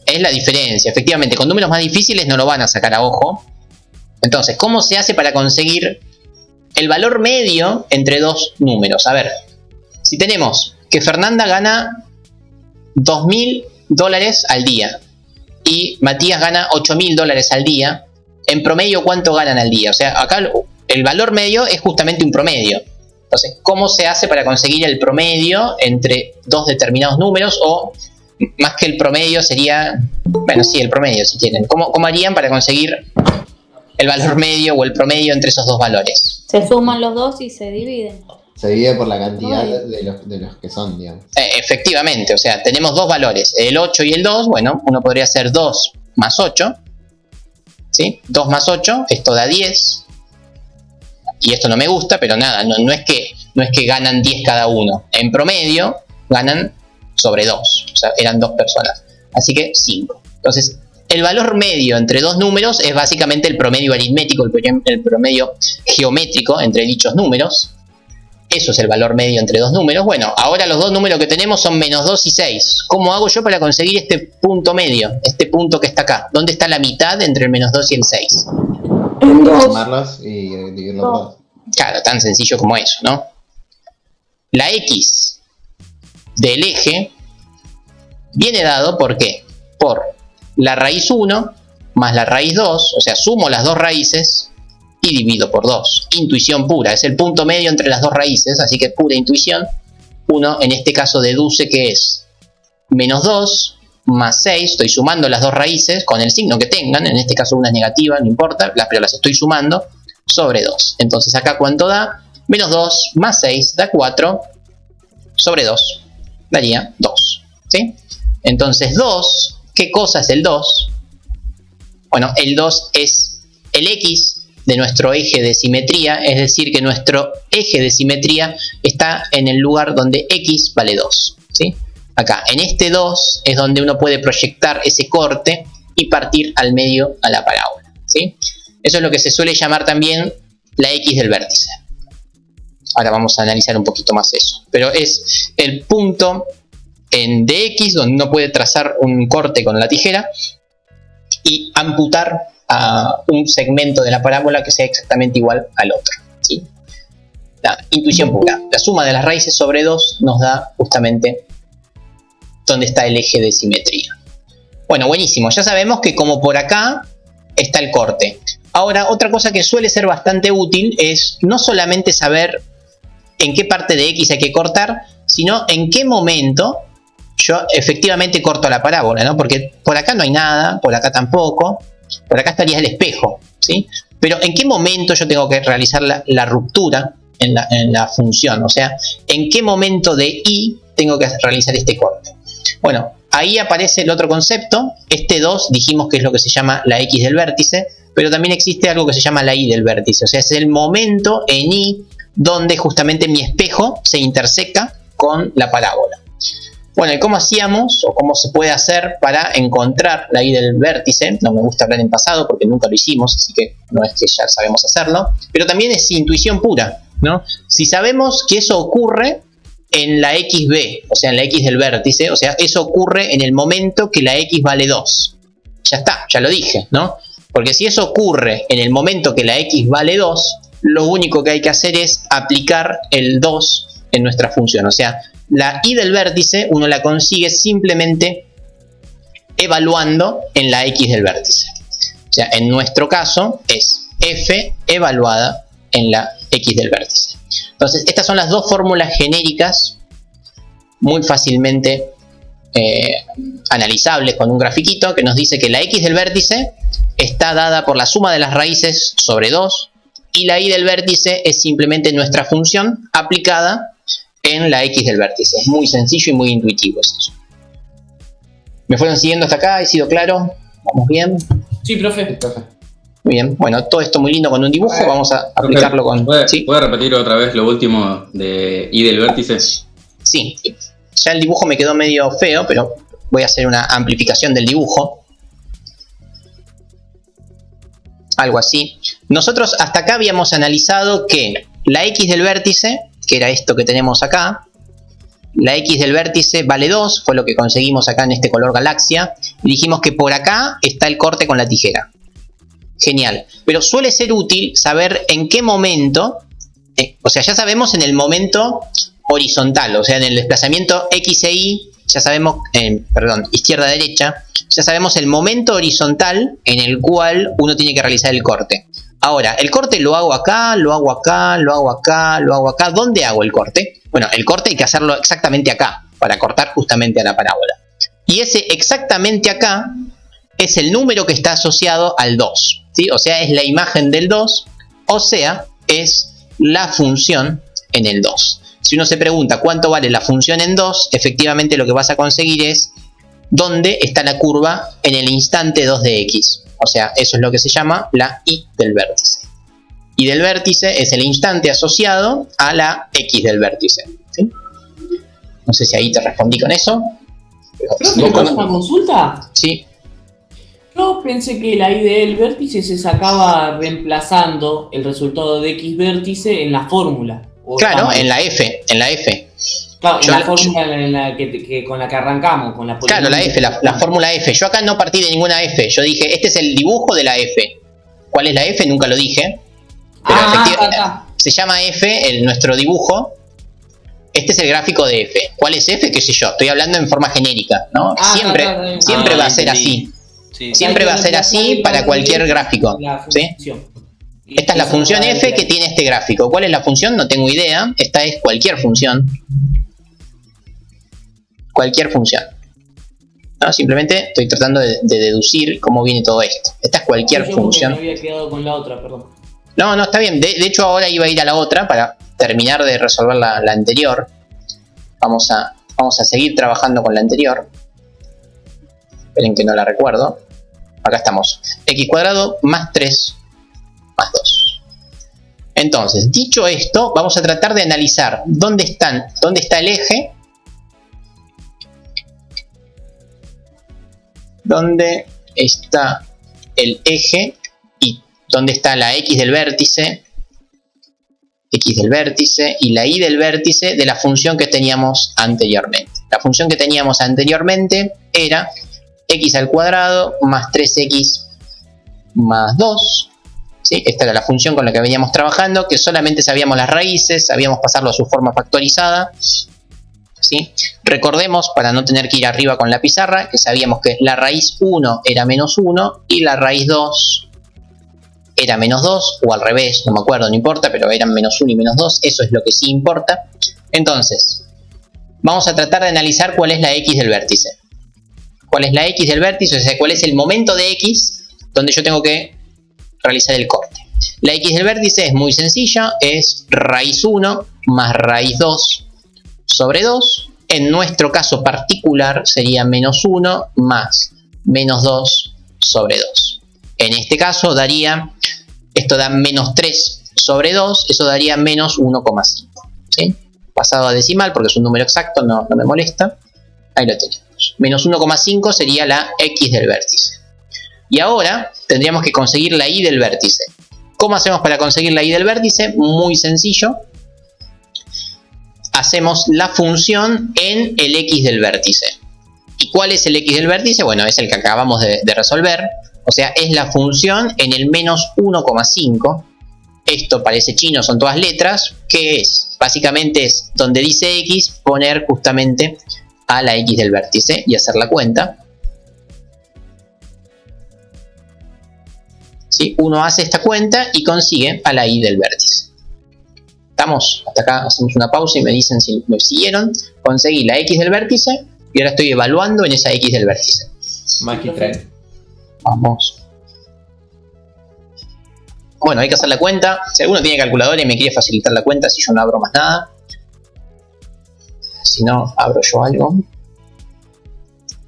es la diferencia. Efectivamente, con números más difíciles no lo van a sacar a ojo. Entonces, ¿cómo se hace para conseguir el valor medio entre dos números? A ver, si tenemos que Fernanda gana $2.000 al día y Matías gana $8.000 al día, en promedio, ¿cuánto ganan al día? O sea, acá el valor medio es justamente un promedio. Entonces, ¿cómo se hace para conseguir el promedio entre dos determinados números? O, más que el promedio, sería... Bueno, sí, el promedio, si quieren. ¿Cómo harían para conseguir el valor medio o el promedio entre esos dos valores? Se suman los dos y se dividen. Se divide por la cantidad de los que son, digamos. Efectivamente, o sea, tenemos dos valores, el 8 y el 2. Bueno, uno podría ser 2 más 8. ¿Sí? 2 más 8, esto da 10. Y esto no me gusta, pero nada, no es que ganan 10 cada uno. En promedio ganan sobre 2. O sea, eran 2 personas. Así que 5. Entonces, el valor medio entre dos números es básicamente el promedio aritmético, el promedio geométrico entre dichos números. Eso es el valor medio entre dos números. Bueno, ahora los dos números que tenemos son -2 y 6. ¿Cómo hago yo para conseguir este punto medio? Este punto que está acá. ¿Dónde está la mitad entre el -2 y el 6? Sumarlos y dividirlos por 2. Claro, tan sencillo como eso, ¿no? La X del eje viene dado ¿por qué? Por la raíz 1 más la raíz 2, o sea, sumo las dos raíces y divido por 2. Intuición pura, es el punto medio entre las dos raíces, así que pura intuición. Uno en este caso deduce que es -2 más 6, estoy sumando las dos raíces con el signo que tengan, en este caso una es negativa, no importa, pero las estoy sumando, sobre 2. Entonces acá ¿cuánto da? -2 más 6 da 4, sobre 2 daría 2. ¿Sí? Entonces 2, ¿qué cosa es el 2? Bueno, el 2 es el X de nuestro eje de simetría, es decir que nuestro eje de simetría está en el lugar donde X vale 2. ¿Sí? Acá, en este 2 es donde uno puede proyectar ese corte y partir al medio a la parábola. ¿Sí? Eso es lo que se suele llamar también la X del vértice. Ahora vamos a analizar un poquito más eso. Pero es el punto de X donde uno puede trazar un corte con la tijera y amputar a un segmento de la parábola que sea exactamente igual al otro. ¿Sí? La intuición pura. La suma de las raíces sobre 2 nos da justamente dónde está el eje de simetría. Bueno, buenísimo. Ya sabemos que como por acá está el corte. Ahora, otra cosa que suele ser bastante útil es no solamente saber en qué parte de X hay que cortar, sino en qué momento yo efectivamente corto la parábola, ¿no? Porque por acá no hay nada, por acá tampoco, por acá estaría el espejo, ¿sí? Pero en qué momento yo tengo que realizar la ruptura en la función, o sea, en qué momento de Y tengo que realizar este corte. Bueno, ahí aparece el otro concepto. Este 2 dijimos que es lo que se llama la X del vértice, pero también existe algo que se llama la Y del vértice, o sea, es el momento en Y donde justamente mi espejo se interseca con la parábola. Bueno, ¿y cómo hacíamos o cómo se puede hacer para encontrar la i del vértice? No me gusta hablar en pasado porque nunca lo hicimos, así que no es que ya sabemos hacerlo, pero también es intuición pura, ¿no? Si sabemos que eso ocurre en la xb, o sea, en la x del vértice, o sea, eso ocurre en el momento que la x vale 2. Ya está, ya lo dije, ¿no? Porque si eso ocurre en el momento que la x vale 2, lo único que hay que hacer es aplicar el 2 en nuestra función, o sea, la i del vértice uno la consigue simplemente evaluando en la x del vértice. O sea, en nuestro caso es f evaluada en la x del vértice. Entonces, estas son las dos fórmulas genéricas muy fácilmente analizables con un grafiquito que nos dice que la x del vértice está dada por la suma de las raíces sobre 2 y la i del vértice es simplemente nuestra función aplicada en la x del vértice. Es muy sencillo y muy intuitivo es eso. ¿Me fueron siguiendo hasta acá? ¿He sido claro? ¿Vamos bien? Sí, profe. Muy bien. Bueno, todo esto muy lindo con un dibujo. Vamos a aplicarlo con... ¿Sí? ¿Puede repetir otra vez lo último de i del vértice? Sí. Ya el dibujo me quedó medio feo, pero voy a hacer una amplificación del dibujo. Algo así. Nosotros hasta acá habíamos analizado que la x del vértice, que era esto que tenemos acá, la x del vértice vale 2, fue lo que conseguimos acá en este color galaxia, y dijimos que por acá está el corte con la tijera. Genial, pero suele ser útil saber en qué momento, o sea, ya sabemos en el momento horizontal, o sea, en el desplazamiento x e y, ya sabemos, izquierda-derecha, ya sabemos el momento horizontal en el cual uno tiene que realizar el corte. Ahora, el corte lo hago acá, lo hago acá, lo hago acá, lo hago acá. ¿Dónde hago el corte? Bueno, el corte hay que hacerlo exactamente acá, para cortar justamente a la parábola. Y ese exactamente acá es el número que está asociado al 2, ¿sí? O sea, es la imagen del 2, o sea, es la función en el 2. Si uno se pregunta cuánto vale la función en 2, efectivamente lo que vas a conseguir es dónde está la curva en el instante 2 de x. O sea, eso es lo que se llama la i del vértice. Y del vértice es el instante asociado a la x del vértice, ¿sí? No sé si ahí te respondí con eso. ¿Profe, ¿puedo hacer una consulta? Sí. Yo pensé que la i del vértice se sacaba reemplazando el resultado de x vértice en la fórmula. Claro, en la f. Claro, en la fórmula con la que arrancamos, con la claro, la f, la fórmula f. Yo acá no partí de ninguna f. Yo dije, este es el dibujo de la f. ¿Cuál es la f? Nunca lo dije. Pero efectivamente se llama f nuestro dibujo. Este es el gráfico de f. ¿Cuál es f? ¿Qué sé yo? Estoy hablando en forma genérica, ¿no? Siempre va a ser así. Sí. Siempre va a ser así para cualquier gráfico. ¿Sí? Esta es la función f que tiene este gráfico. ¿Cuál es la función? No tengo idea. Esta es cualquier función. Cualquier función. No, simplemente estoy tratando de deducir cómo viene todo esto. Esta es cualquier función. Me había quedado con la otra, perdón. No, está bien. De hecho, ahora iba a ir a la otra para terminar de resolver la anterior. Vamos a seguir trabajando con la anterior. Esperen que no la recuerdo. Acá estamos. X cuadrado más 3 más 2. Entonces, dicho esto, vamos a tratar de analizar dónde está el eje. Dónde está el eje y dónde está la x del vértice y la y del vértice de la función que teníamos anteriormente. La función que teníamos anteriormente era x al cuadrado más 3x más 2. ¿Sí? Esta era la función con la que veníamos trabajando, que solamente sabíamos las raíces, sabíamos pasarlo a su forma factorizada. ¿Sí? Recordemos, para no tener que ir arriba con la pizarra, que sabíamos que la raíz 1 era menos 1 y la raíz 2 era menos 2, o al revés, no me acuerdo, no importa, pero eran menos 1 y menos 2, eso es lo que sí importa. Entonces, vamos a tratar de analizar cuál es la x del vértice. ¿Cuál es la x del vértice? O sea, cuál es el momento de x donde yo tengo que realizar el corte. La x del vértice es muy sencilla, es raíz 1 más raíz 2 sobre 2. En nuestro caso particular sería menos 1 más menos 2 sobre 2. En este caso daría, esto da menos 3 sobre 2, eso daría menos 1,5. ¿Sí? Pasado a decimal porque es un número exacto, no me molesta. Ahí lo tenemos. Menos 1,5 sería la X del vértice. Y ahora tendríamos que conseguir la Y del vértice. ¿Cómo hacemos para conseguir la Y del vértice? Muy sencillo. Hacemos la función en el X del vértice. ¿Y cuál es el X del vértice? Bueno, es el que acabamos de resolver. O sea, es la función en el menos 1,5. Esto parece chino, son todas letras. ¿Qué es? Básicamente es donde dice X, poner justamente a la X del vértice y hacer la cuenta. ¿Sí? Uno hace esta cuenta y consigue a la Y del vértice. ¿Estamos? Hasta acá hacemos una pausa y me dicen si me siguieron. Conseguí la X del vértice y ahora estoy evaluando en esa X del vértice. Magistrate. Vamos. Bueno, hay que hacer la cuenta. Si alguno tiene calculadora y me quiere facilitar la cuenta, si yo no abro más nada. Si no, abro yo algo.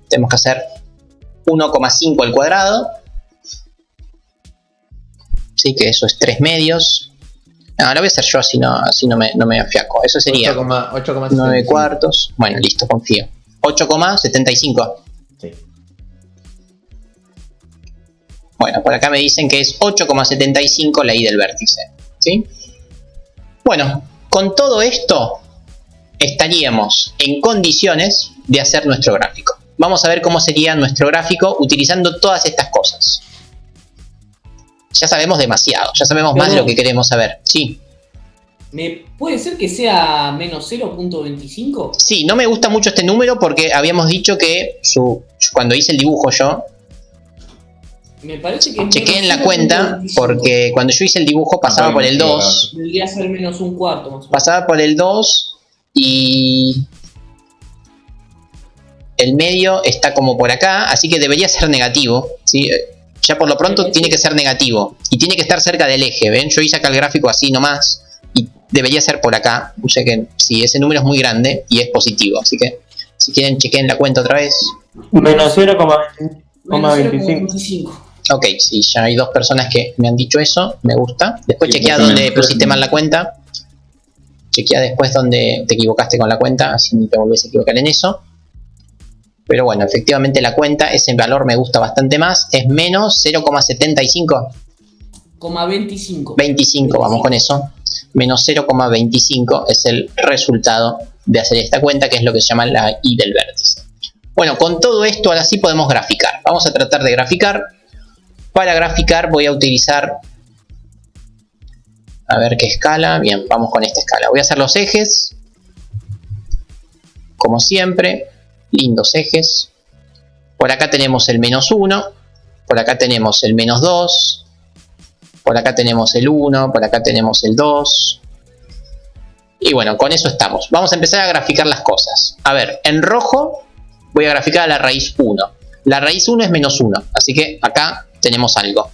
Tenemos que hacer 1,5 al cuadrado. Sí, que eso es 3 medios. No, lo voy a hacer yo, así no me afiaco. Eso sería 9 cuartos. Bueno, listo, confío. 8,75. Sí. Bueno, por acá me dicen que es 8,75 la Y del vértice. ¿Sí? Bueno, con todo esto estaríamos en condiciones de hacer nuestro gráfico. Vamos a ver cómo sería nuestro gráfico utilizando todas estas cosas. Ya sabemos demasiado, ya sabemos más de lo que queremos saber. Sí. ¿Puede ser que sea menos 0.25? Sí, no me gusta mucho este número porque habíamos dicho que cuando hice el dibujo yo, me parece que chequé en la cuenta porque cuando yo hice el dibujo pasaba por el 2. Debería ser menos un cuarto más o menos. Pasaba por el 2 y el medio está como por acá, así que debería ser negativo, ¿sí? Ya por lo pronto tiene que ser negativo y tiene que estar cerca del eje, ¿ven? Yo hice acá el gráfico así nomás y debería ser por acá. O sea que sí, ese número es muy grande y es positivo, así que si quieren chequen la cuenta otra vez. Menos 0,25. Ok, sí, ya hay 2 personas que me han dicho eso, me gusta. Después chequea donde pusiste mal la cuenta. Chequea después donde te equivocaste con la cuenta, así no te volvés a equivocar en eso. Pero bueno, efectivamente la cuenta, ese valor me gusta bastante más. Es menos 0,75. 25, vamos con eso. Menos 0,25 es el resultado de hacer esta cuenta, que es lo que se llama la Y del vértice. Bueno, con todo esto ahora sí podemos graficar. Vamos a tratar de graficar. Para graficar voy a utilizar... A ver qué escala. Bien, vamos con esta escala. Voy a hacer los ejes. Como siempre. Lindos ejes. Por acá tenemos el menos 1. Por acá tenemos el menos 2. Por acá tenemos el 1. Por acá tenemos el 2. Y bueno, con eso estamos. Vamos a empezar a graficar las cosas. A ver, en rojo voy a graficar a la raíz 1. La raíz 1 es menos 1. Así que acá tenemos algo.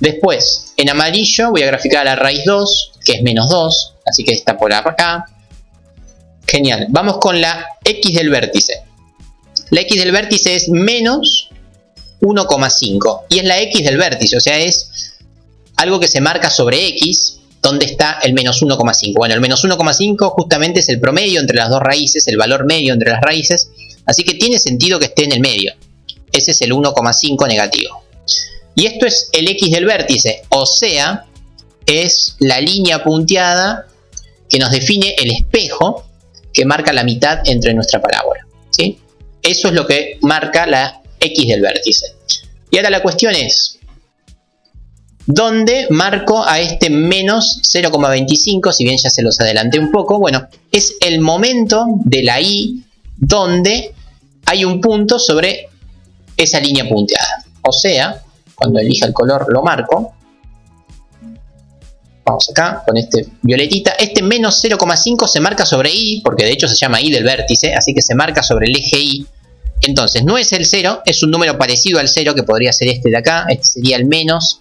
Después, en amarillo voy a graficar a la raíz 2, que es menos 2. Así que está por acá. Genial. Vamos con la X del vértice. La X del vértice es menos 1,5. Y es la X del vértice. O sea, es algo que se marca sobre X. ¿Dónde está el menos 1,5? Bueno, el menos 1,5 justamente es el promedio entre las dos raíces. El valor medio entre las raíces. Así que tiene sentido que esté en el medio. Ese es el 1,5 negativo. Y esto es el X del vértice. O sea, es la línea punteada que nos define el espejo que marca la mitad entre nuestra parábola, ¿sí? Eso es lo que marca la X del vértice. Y ahora la cuestión es, ¿dónde marco a este menos 0,25? Si bien ya se los adelanté un poco. Bueno, es el momento de la Y donde hay un punto sobre esa línea punteada. O sea, cuando elija el color lo marco. Vamos acá con este violetita. Este menos 0,5 se marca sobre Y, porque de hecho se llama Y del vértice, así que se marca sobre el eje Y. Entonces no es el 0, es un número parecido al 0, que podría ser este de acá. Este sería el menos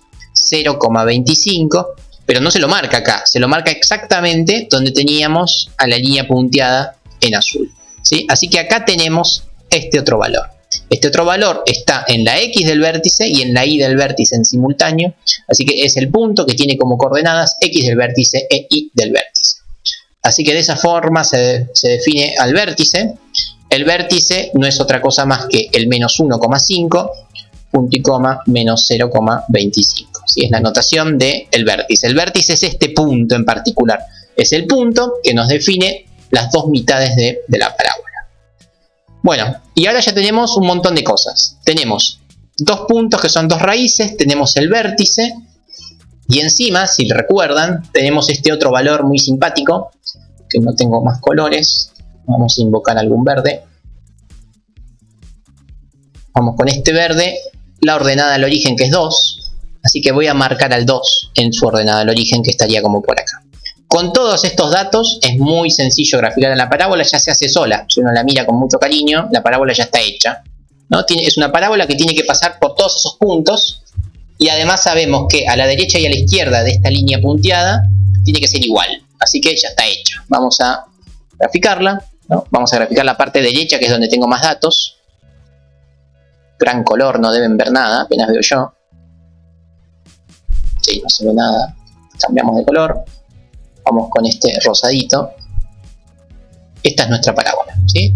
0,25, pero no se lo marca acá, se lo marca exactamente donde teníamos a la línea punteada en azul, ¿sí? Así que acá tenemos este otro valor. Este otro valor está en la X del vértice y en la Y del vértice en simultáneo. Así que es el punto que tiene como coordenadas X del vértice e Y del vértice. Así que de esa forma se define al vértice. el vértice no es otra cosa más que el menos 1,5, punto y coma, menos 0,25. ¿Sí? Es la notación del vértice. El vértice es este punto en particular. Es el punto que nos define las dos mitades de la parábola. Bueno, y ahora ya tenemos un montón de cosas. Tenemos dos puntos que son dos raíces, tenemos el vértice, y encima, si recuerdan, tenemos este otro valor muy simpático, que no tengo más colores. Vamos a invocar algún verde. Vamos con este verde, la ordenada al origen, que es 2. Así que voy a marcar al 2 en su ordenada al origen, que estaría como por acá. Con todos estos datos es muy sencillo graficar la parábola, ya se hace sola. Si uno la mira con mucho cariño, la parábola ya está hecha, ¿no? Es una parábola que tiene que pasar por todos esos puntos, y además sabemos que a la derecha y a la izquierda de esta línea punteada tiene que ser igual. Así que ya está hecha. Vamos a graficarla, ¿no? Vamos a graficar la parte derecha, que es donde tengo más datos. Gran color, no deben ver nada, apenas veo yo. Sí, no se ve nada. Cambiamos de color. Vamos con este rosadito. Esta es nuestra parábola, ¿sí?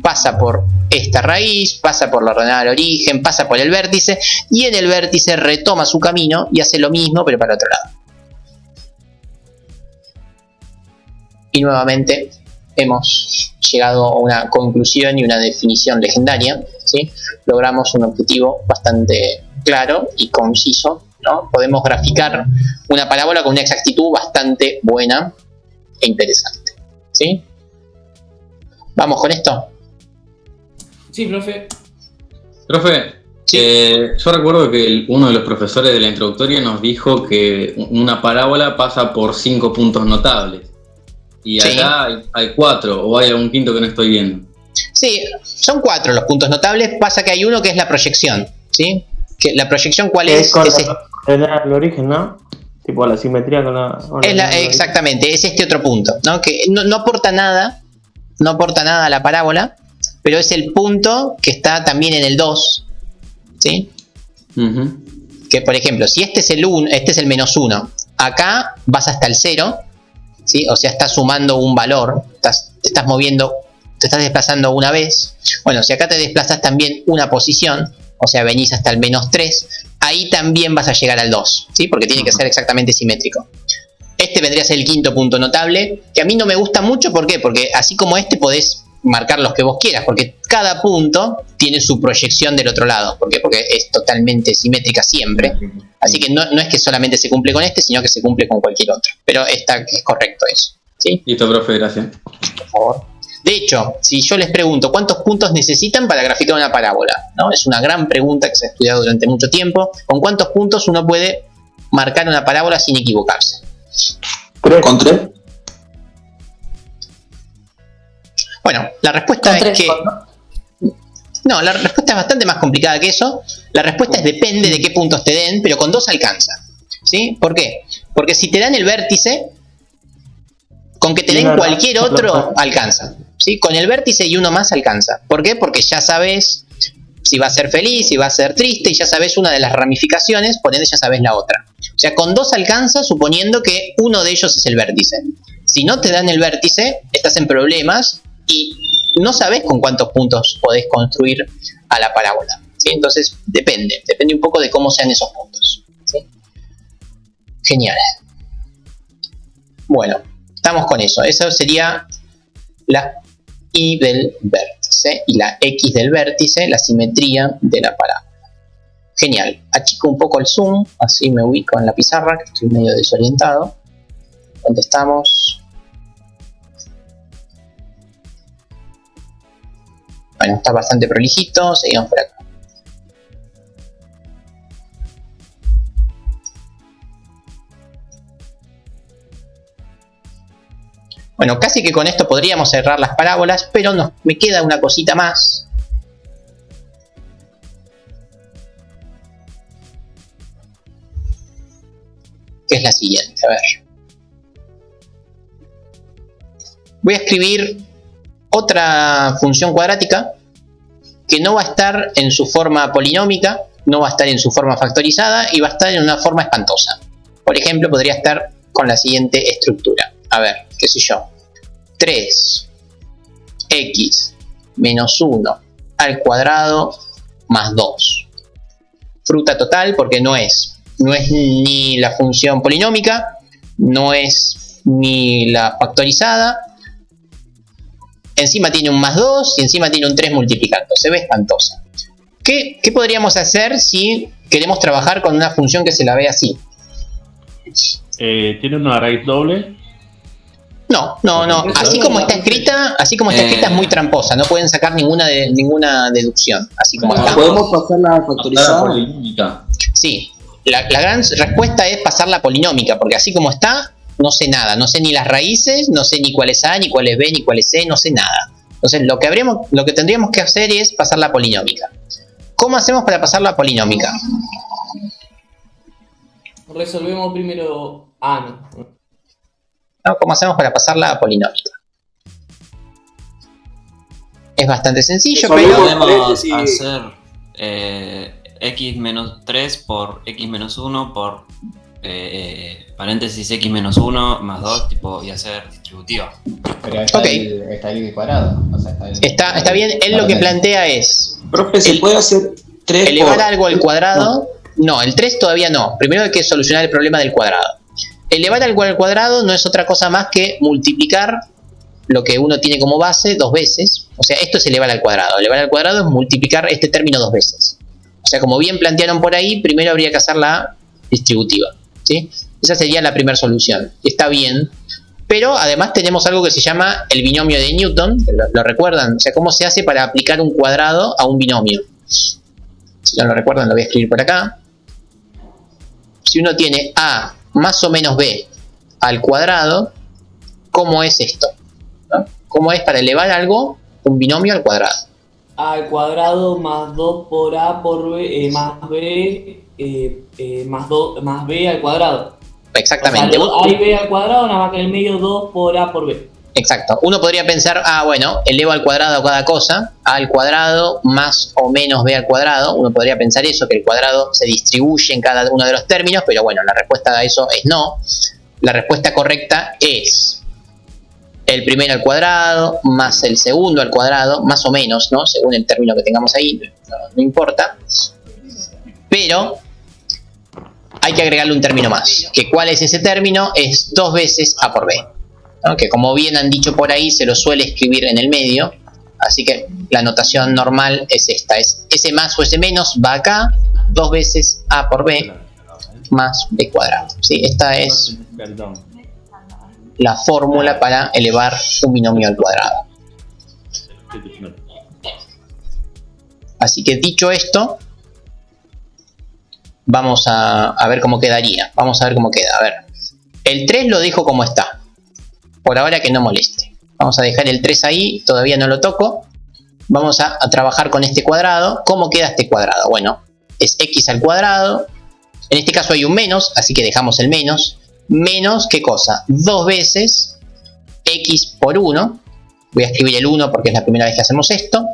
Pasa por esta raíz, pasa por la ordenada al origen, pasa por el vértice, y en el vértice retoma su camino y hace lo mismo, pero para otro lado. Y nuevamente hemos llegado a una conclusión y una definición legendaria, ¿sí? Logramos un objetivo bastante claro y conciso, ¿no? Podemos graficar una parábola con una exactitud bastante buena e interesante, ¿sí? ¿Vamos con esto? Sí, profe. Profe, Sí. yo recuerdo que uno de los profesores de la introductoria nos dijo que una parábola pasa por 5 puntos notables. Y Sí. acá hay 4, o hay algún quinto que no estoy viendo. Sí, son 4 los puntos notables. Pasa que hay uno que es la proyección, ¿sí? Que la proyección, ¿cuál es? con Es la ordenada al origen, ¿no? Tipo la simetría con la ordenada al origen. exactamente, es este otro punto, ¿no? Que no aporta nada, no aporta nada a la parábola, pero es el punto que está también en el 2, ¿sí? Ujú. Que por ejemplo, si este es el 1, este es el menos 1, acá vas hasta el 0, ¿sí? O sea, estás sumando un valor, te estás moviendo, te estás desplazando una vez. Bueno, si acá te desplazas también una posición, o sea, venís hasta el menos 3, ahí también vas a llegar al 2, ¿sí? Porque tiene que ser exactamente simétrico. Este vendría a ser el quinto punto notable, que a mí no me gusta mucho, ¿por qué? Porque así como este podés marcar los que vos quieras, porque cada punto tiene su proyección del otro lado. ¿Por qué? Porque es totalmente simétrica siempre. Así que no es que solamente se cumple con este, sino que se cumple con cualquier otro. Pero es correcto eso, ¿sí? Listo, profe, gracias. Por favor. De hecho, si yo les pregunto cuántos puntos necesitan para graficar una parábola, ¿no? Es una gran pregunta que se ha estudiado durante mucho tiempo. ¿Con cuántos puntos uno puede marcar una parábola sin equivocarse? ¿Con 3? Bueno, la respuesta es que... No, la respuesta es bastante más complicada que eso. La respuesta es depende de qué puntos te den, pero con 2 alcanza, ¿sí? ¿Por qué? Porque si te dan el vértice, con que te den cualquier otro alcanza, ¿sí? Con el vértice y uno más alcanza. ¿Por qué? Porque ya sabes si va a ser feliz, si va a ser triste, y ya sabes una de las ramificaciones, por ende ya sabes la otra. O sea, con 2 alcanza suponiendo que uno de ellos es el vértice. Si no te dan el vértice, estás en problemas y no sabes con cuántos puntos podés construir a la parábola, ¿sí? Entonces depende un poco de cómo sean esos puntos, ¿sí? Genial. Bueno, estamos con eso. Eso sería la Y del vértice y la X del vértice, la simetría de la parábola. Genial. Achico un poco el zoom, así me ubico en la pizarra, que estoy medio desorientado. ¿Dónde estamos? Bueno, está bastante prolijito, seguimos por acá. Bueno, casi que con esto podríamos cerrar las parábolas, pero me queda una cosita más. Que es la siguiente, a ver. Voy a escribir otra función cuadrática que no va a estar en su forma polinómica, no va a estar en su forma factorizada y va a estar en una forma espantosa. Por ejemplo, podría estar con la siguiente estructura. A ver, qué sé yo. 3x menos 1 al cuadrado más 2. Fruta total porque no es ni la función polinómica, no es ni la factorizada. Encima tiene un más 2 y encima tiene un 3 multiplicando. Se ve espantosa. ¿Qué podríamos hacer si queremos trabajar con una función que se la ve así? ¿Tiene una raíz doble? No. Así como está escrita es muy tramposa. No pueden sacar ninguna deducción. Así como está. ¿Podemos pasarla factorizada? Sí. La gran respuesta es pasarla polinómica, porque así como está, no sé nada. No sé ni las raíces, no sé ni cuál es A, ni cuál es B, ni cuál es C, no sé nada. Entonces lo que tendríamos que hacer es pasarla polinómica. ¿Cómo hacemos para pasarla polinómica? Resolvemos primero. ¿No? ¿Cómo hacemos para pasarla a polinómica? Es bastante sencillo, pero podemos hacer x menos 3 por x menos 1 por paréntesis x menos 1 más 2 y hacer distributiva. Pero está ahí cuadrado. O sea, está bien. Él lo que plantea es... Profe, ¿se puede hacer 3 elevar algo al cuadrado? No, el 3 todavía no. Primero hay que solucionar el problema del cuadrado. Elevar algo al cuadrado no es otra cosa más que multiplicar lo que uno tiene como base 2 veces. O sea, esto es elevar al cuadrado. Elevar al cuadrado es multiplicar este término 2 veces. O sea, como bien plantearon por ahí, primero habría que hacer la distributiva, ¿sí? Esa sería la primera solución. Está bien. Pero además tenemos algo que se llama el binomio de Newton. ¿Lo recuerdan? O sea, ¿cómo se hace para aplicar un cuadrado a un binomio? Si no lo recuerdan, lo voy a escribir por acá. Si uno tiene A más o menos B al cuadrado, ¿cómo es esto? ¿No? ¿Cómo es para elevar algo, un binomio al cuadrado? A al cuadrado más 2 por A por B más B más B al cuadrado. Exactamente. O sea, A y B al cuadrado, nada más que en el medio 2 por A por B. Exacto. Uno podría pensar, bueno, elevo al cuadrado cada cosa, A al cuadrado más o menos B al cuadrado. Uno podría pensar eso, que el cuadrado se distribuye en cada uno de los términos, pero bueno, la respuesta a eso es no. La respuesta correcta es el primero al cuadrado más el segundo al cuadrado, más o menos, ¿no? Según el término que tengamos ahí, no importa. Pero hay que agregarle un término más. ¿Que cuál es ese término? Es 2 veces A por B. ¿No? Que como bien han dicho por ahí, se lo suele escribir en el medio. Así que la notación normal es esta. Es ese más o ese menos va acá. 2 veces A por B más B cuadrado. ¿Sí? Esta es la fórmula para elevar un binomio al cuadrado. Así que dicho esto, vamos a ver cómo quedaría. Vamos a ver cómo queda. A ver. El 3 lo dejo como está. Por ahora que no moleste. Vamos a dejar el 3 ahí, todavía no lo toco. Vamos a trabajar con este cuadrado. ¿Cómo queda este cuadrado? Bueno, es x al cuadrado. En este caso hay un menos, así que dejamos el menos. Menos, ¿qué cosa? 2 veces x por 1. Voy a escribir el 1 porque es la primera vez que hacemos esto.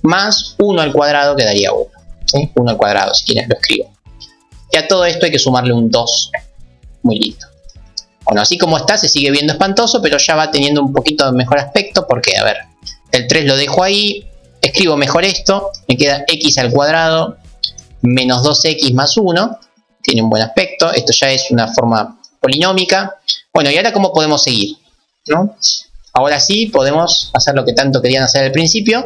Más 1 al cuadrado que daría 1. ¿Sí? 1 al cuadrado, si quieren lo escribo. Y a todo esto hay que sumarle un 2. Muy lindo. Bueno, así como está se sigue viendo espantoso, pero ya va teniendo un poquito de mejor aspecto porque, a ver, el 3 lo dejo ahí, escribo mejor esto, me queda x al cuadrado menos 2x más 1, tiene un buen aspecto, esto ya es una forma polinómica. Bueno, ¿y ahora cómo podemos seguir? ¿No? Ahora sí podemos hacer lo que tanto querían hacer al principio,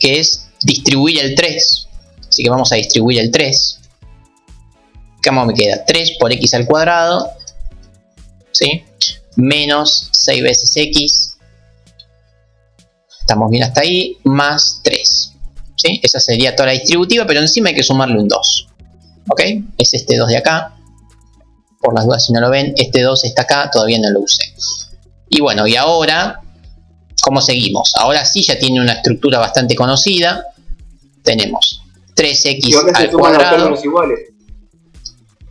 que es distribuir el 3, así que vamos a distribuir el 3. ¿Cómo me queda? 3 por x al cuadrado, ¿sí? Menos 6 veces x, estamos bien hasta ahí, más 3, ¿sí? Esa sería toda la distributiva, pero encima hay que sumarle un 2, ¿ok? Es este 2 de acá, por las dudas si no lo ven, este 2 está acá, todavía no lo usé. Y bueno, y ahora, ¿cómo seguimos? Ahora sí ya tiene una estructura bastante conocida, tenemos 3x al cuadrado.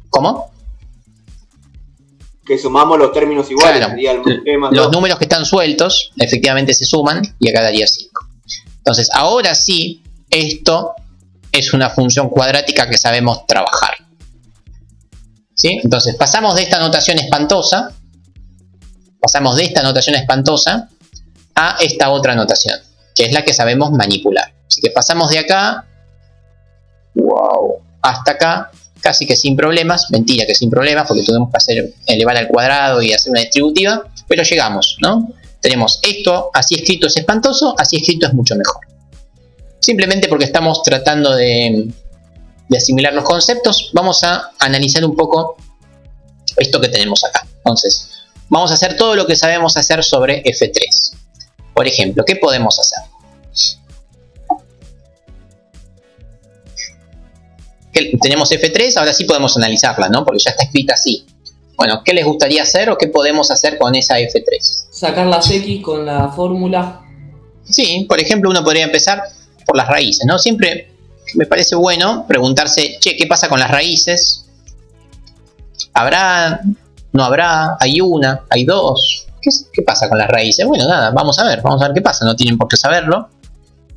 ¿Cómo? Que sumamos los términos iguales. Claro, los números que están sueltos efectivamente se suman y acá daría 5. Entonces ahora sí, esto es una función cuadrática que sabemos trabajar, ¿sí? Entonces pasamos de esta notación espantosa a esta otra notación. que es la que sabemos manipular. Así que pasamos de acá, wow, hasta acá, casi que sin problemas. Mentira que sin problemas, porque tuvimos que elevar al cuadrado y hacer una distributiva, pero llegamos, ¿no? Tenemos esto, así escrito es espantoso, así escrito es mucho mejor. Simplemente porque estamos tratando de asimilar los conceptos, vamos a analizar un poco esto que tenemos acá. Entonces, vamos a hacer todo lo que sabemos hacer sobre F3. Por ejemplo, ¿qué podemos hacer? Tenemos F3, ahora sí podemos analizarla, ¿no? Porque ya está escrita así. Bueno, ¿qué les gustaría hacer o qué podemos hacer con esa F3? Sacar las X con la fórmula. Sí, por ejemplo, uno podría empezar por las raíces, ¿no? Siempre me parece bueno preguntarse, che, ¿qué pasa con las raíces? ¿Habrá? ¿No habrá? ¿Hay una? ¿Hay dos? ¿Qué pasa con las raíces? Bueno, nada, vamos a ver qué pasa, no tienen por qué saberlo.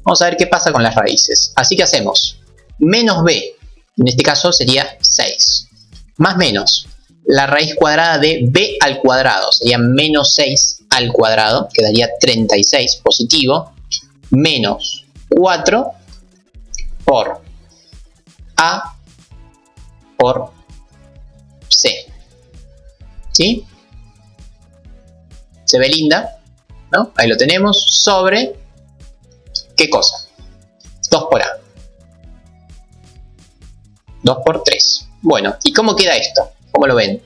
Vamos a ver qué pasa con las raíces. Así que hacemos menos b, en este caso sería 6, más menos la raíz cuadrada de b al cuadrado, sería menos 6 al cuadrado, quedaría 36 positivo, menos 4 por a por c. ¿Sí? Se ve linda, ¿no? Ahí lo tenemos, sobre ¿qué cosa? 2 por a. 2 por 3. Bueno, ¿y cómo queda esto? ¿Cómo lo ven?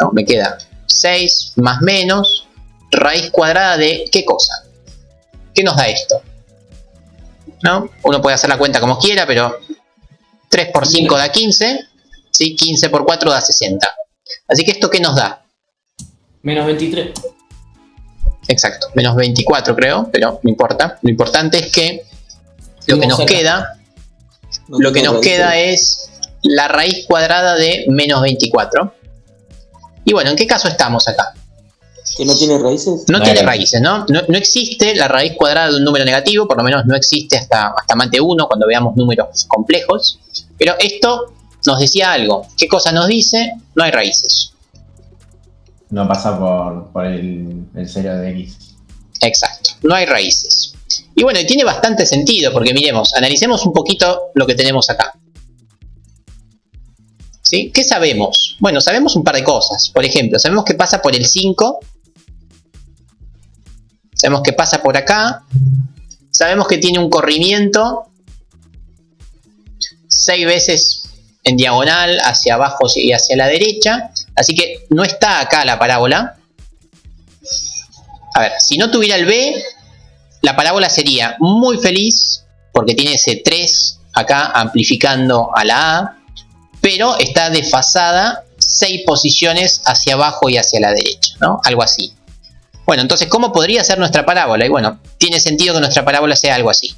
¿No? Me queda 6 más menos raíz cuadrada de ¿qué cosa? ¿Qué nos da esto? ¿No? Uno puede hacer la cuenta como quiera, pero 3 por 5 da 15, ¿sí? 15 por 4 da 60. Así que ¿esto qué nos da? Menos 23. Exacto, menos 24 creo, pero no importa. Lo importante es que lo que nos queda, es la raíz cuadrada de menos 24. Y bueno, ¿en qué caso estamos acá? ¿Que no tiene raíces? No tiene raíces, ¿no? No existe la raíz cuadrada de un número negativo, por lo menos no existe hasta más de 1 cuando veamos números complejos. Pero esto nos decía algo. ¿Qué cosa nos dice? No hay raíces. No pasa por el 0 de X. Exacto, no hay raíces. Y bueno, y tiene bastante sentido, porque miremos, analicemos un poquito lo que tenemos acá. ¿Sí? ¿Qué sabemos? Bueno, sabemos un par de cosas. Por ejemplo, sabemos que pasa por el 5. Sabemos que pasa por acá. Sabemos que tiene un corrimiento 6 veces en diagonal, hacia abajo y hacia la derecha. Así que no está acá la parábola. A ver, si no tuviera el B, la parábola sería muy feliz, porque tiene ese 3 acá amplificando a la A, pero está desfasada 6 posiciones hacia abajo y hacia la derecha, ¿no? Algo así. Bueno, entonces, ¿cómo podría ser nuestra parábola? Y bueno, tiene sentido que nuestra parábola sea algo así,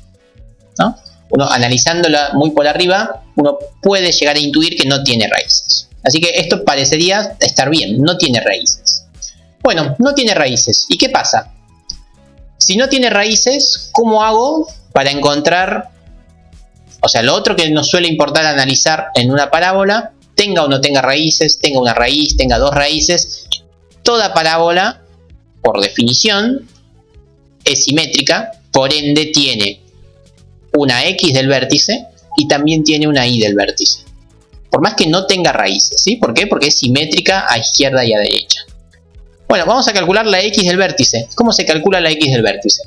¿no? Uno analizándola muy por arriba, uno puede llegar a intuir que no tiene raíces. Así que esto parecería estar bien, no tiene raíces. Bueno, no tiene raíces. ¿Y qué pasa? Si no tiene raíces, ¿cómo hago para encontrar? O sea, lo otro que nos suele importar analizar en una parábola, tenga o no tenga raíces, tenga una raíz, tenga dos raíces, toda parábola, por definición, es simétrica, por ende tiene una X del vértice y también tiene una Y del vértice. Por más que no tenga raíces, ¿sí? ¿Por qué? Porque es simétrica a izquierda y a derecha. Bueno, vamos a calcular la X del vértice. ¿Cómo se calcula la X del vértice?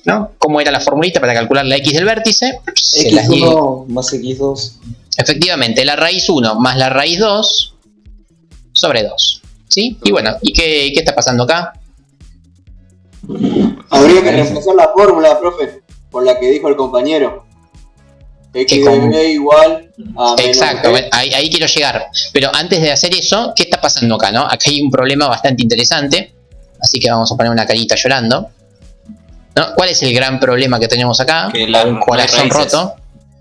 ¿No? ¿Cómo era la formulita para calcular la X del vértice? X1 más X2. Efectivamente, la raíz 1 más la raíz 2 sobre 2. ¿Sí? Y bueno, ¿y qué está pasando acá? Habría que reemplazar la fórmula, profe, por la que dijo el compañero. X de B igual a menos. Exacto, ahí quiero llegar. Pero antes de hacer eso, ¿qué está pasando acá, no? Acá hay un problema bastante interesante. Así que vamos a poner una carita llorando, ¿no? ¿Cuál es el gran problema que tenemos acá? Que un corazón roto.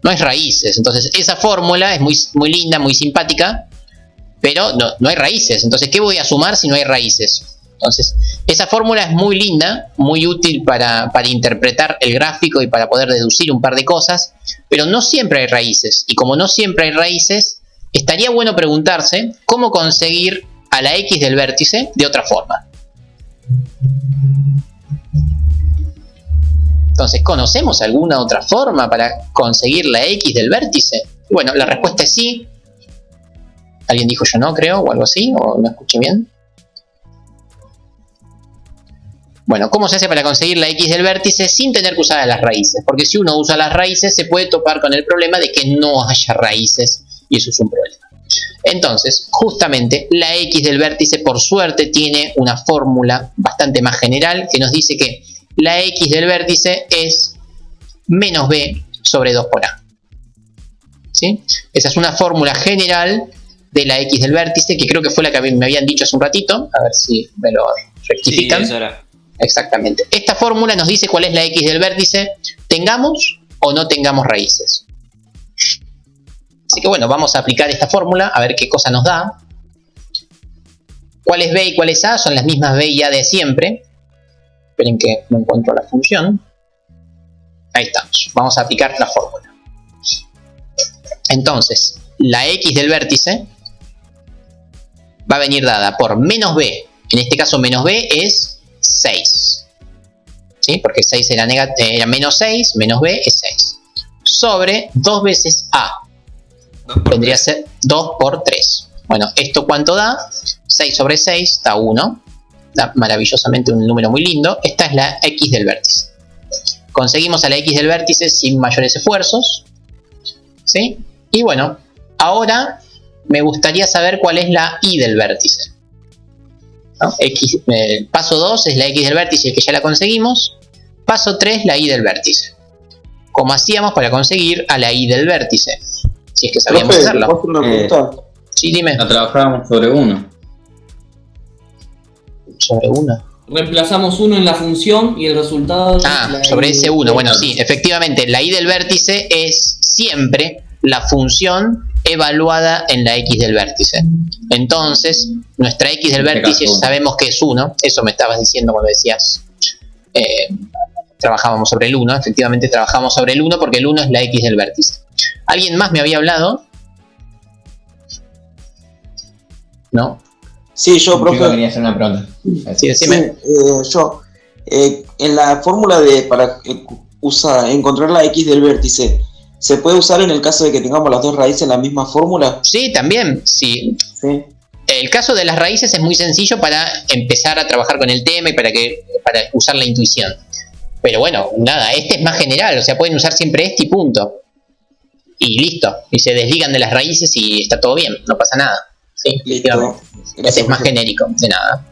No es raíces. Entonces, esa fórmula es muy linda, muy simpática, pero no hay raíces. Entonces, ¿qué voy a sumar si no hay raíces? Entonces, esa fórmula es muy linda, muy útil para interpretar el gráfico y para poder deducir un par de cosas, pero no siempre hay raíces. Y como no siempre hay raíces, estaría bueno preguntarse cómo conseguir a la X del vértice de otra forma. Entonces, ¿conocemos alguna otra forma para conseguir la X del vértice? Bueno, la respuesta es sí. Alguien dijo yo no, creo, o algo así, o no escuché bien. Bueno, ¿cómo se hace para conseguir la X del vértice sin tener que usar las raíces? Porque si uno usa las raíces se puede topar con el problema de que no haya raíces y eso es un problema. Entonces, justamente la X del vértice por suerte tiene una fórmula bastante más general que nos dice que la X del vértice es menos B sobre 2 por A. ¿Sí? Esa es una fórmula general de la X del vértice que creo que fue la que me habían dicho hace un ratito. A ver si me lo rectifican. Sí, eso era. Exactamente. Esta fórmula nos dice cuál es la X del vértice, tengamos o no tengamos raíces. Así que bueno, vamos a aplicar esta fórmula a ver qué cosa nos da. ¿Cuál es B y cuál es A? Son las mismas B y A de siempre. Esperen que no encuentro la función. Ahí estamos. Vamos a aplicar la fórmula. Entonces, la X del vértice va a venir dada por menos B. En este caso menos B es 6. ¿Sí? Porque 6 era menos 6, menos B es 6. Sobre 2 veces A. Vendría a ser 2 por 3. Bueno, ¿esto cuánto da? 6 sobre 6 da 1. Da maravillosamente un número muy lindo. Esta es la X del vértice. Conseguimos a la X del vértice sin mayores esfuerzos. ¿Sí? Y bueno, ahora me gustaría saber cuál es la Y del vértice. ¿No? Paso 2 es la X del vértice que ya la conseguimos. Paso 3 la Y del vértice. ¿Cómo hacíamos para conseguir a la Y del vértice? Si es que sabíamos hacerlo. Sí, dime. La trabajábamos sobre 1. Sobre 1. Reemplazamos 1 en la función y el resultado... sobre ese 1. Bueno, sí, efectivamente, la Y del vértice es siempre la función evaluada en la X del vértice. Entonces, nuestra X del vértice sabemos que es 1. Eso me estabas diciendo cuando decías trabajábamos sobre el 1. Efectivamente trabajamos sobre el 1 porque el 1 es la X del vértice. ¿Alguien más me había hablado? ¿No? Sí, yo, profe. Yo quería hacer una pregunta. Sí, decime. Yo. En la fórmula para encontrar la X del vértice, ¿se puede usar en el caso de que tengamos las dos raíces en la misma fórmula? Sí, también. Sí. El caso de las raíces es muy sencillo para empezar a trabajar con el tema y para usar la intuición. Pero bueno, nada, este es más general. O sea, pueden usar siempre este y punto. Y listo. Y se desligan de las raíces y está todo bien. No pasa nada. Sí, listo. Este es más genérico, de nada.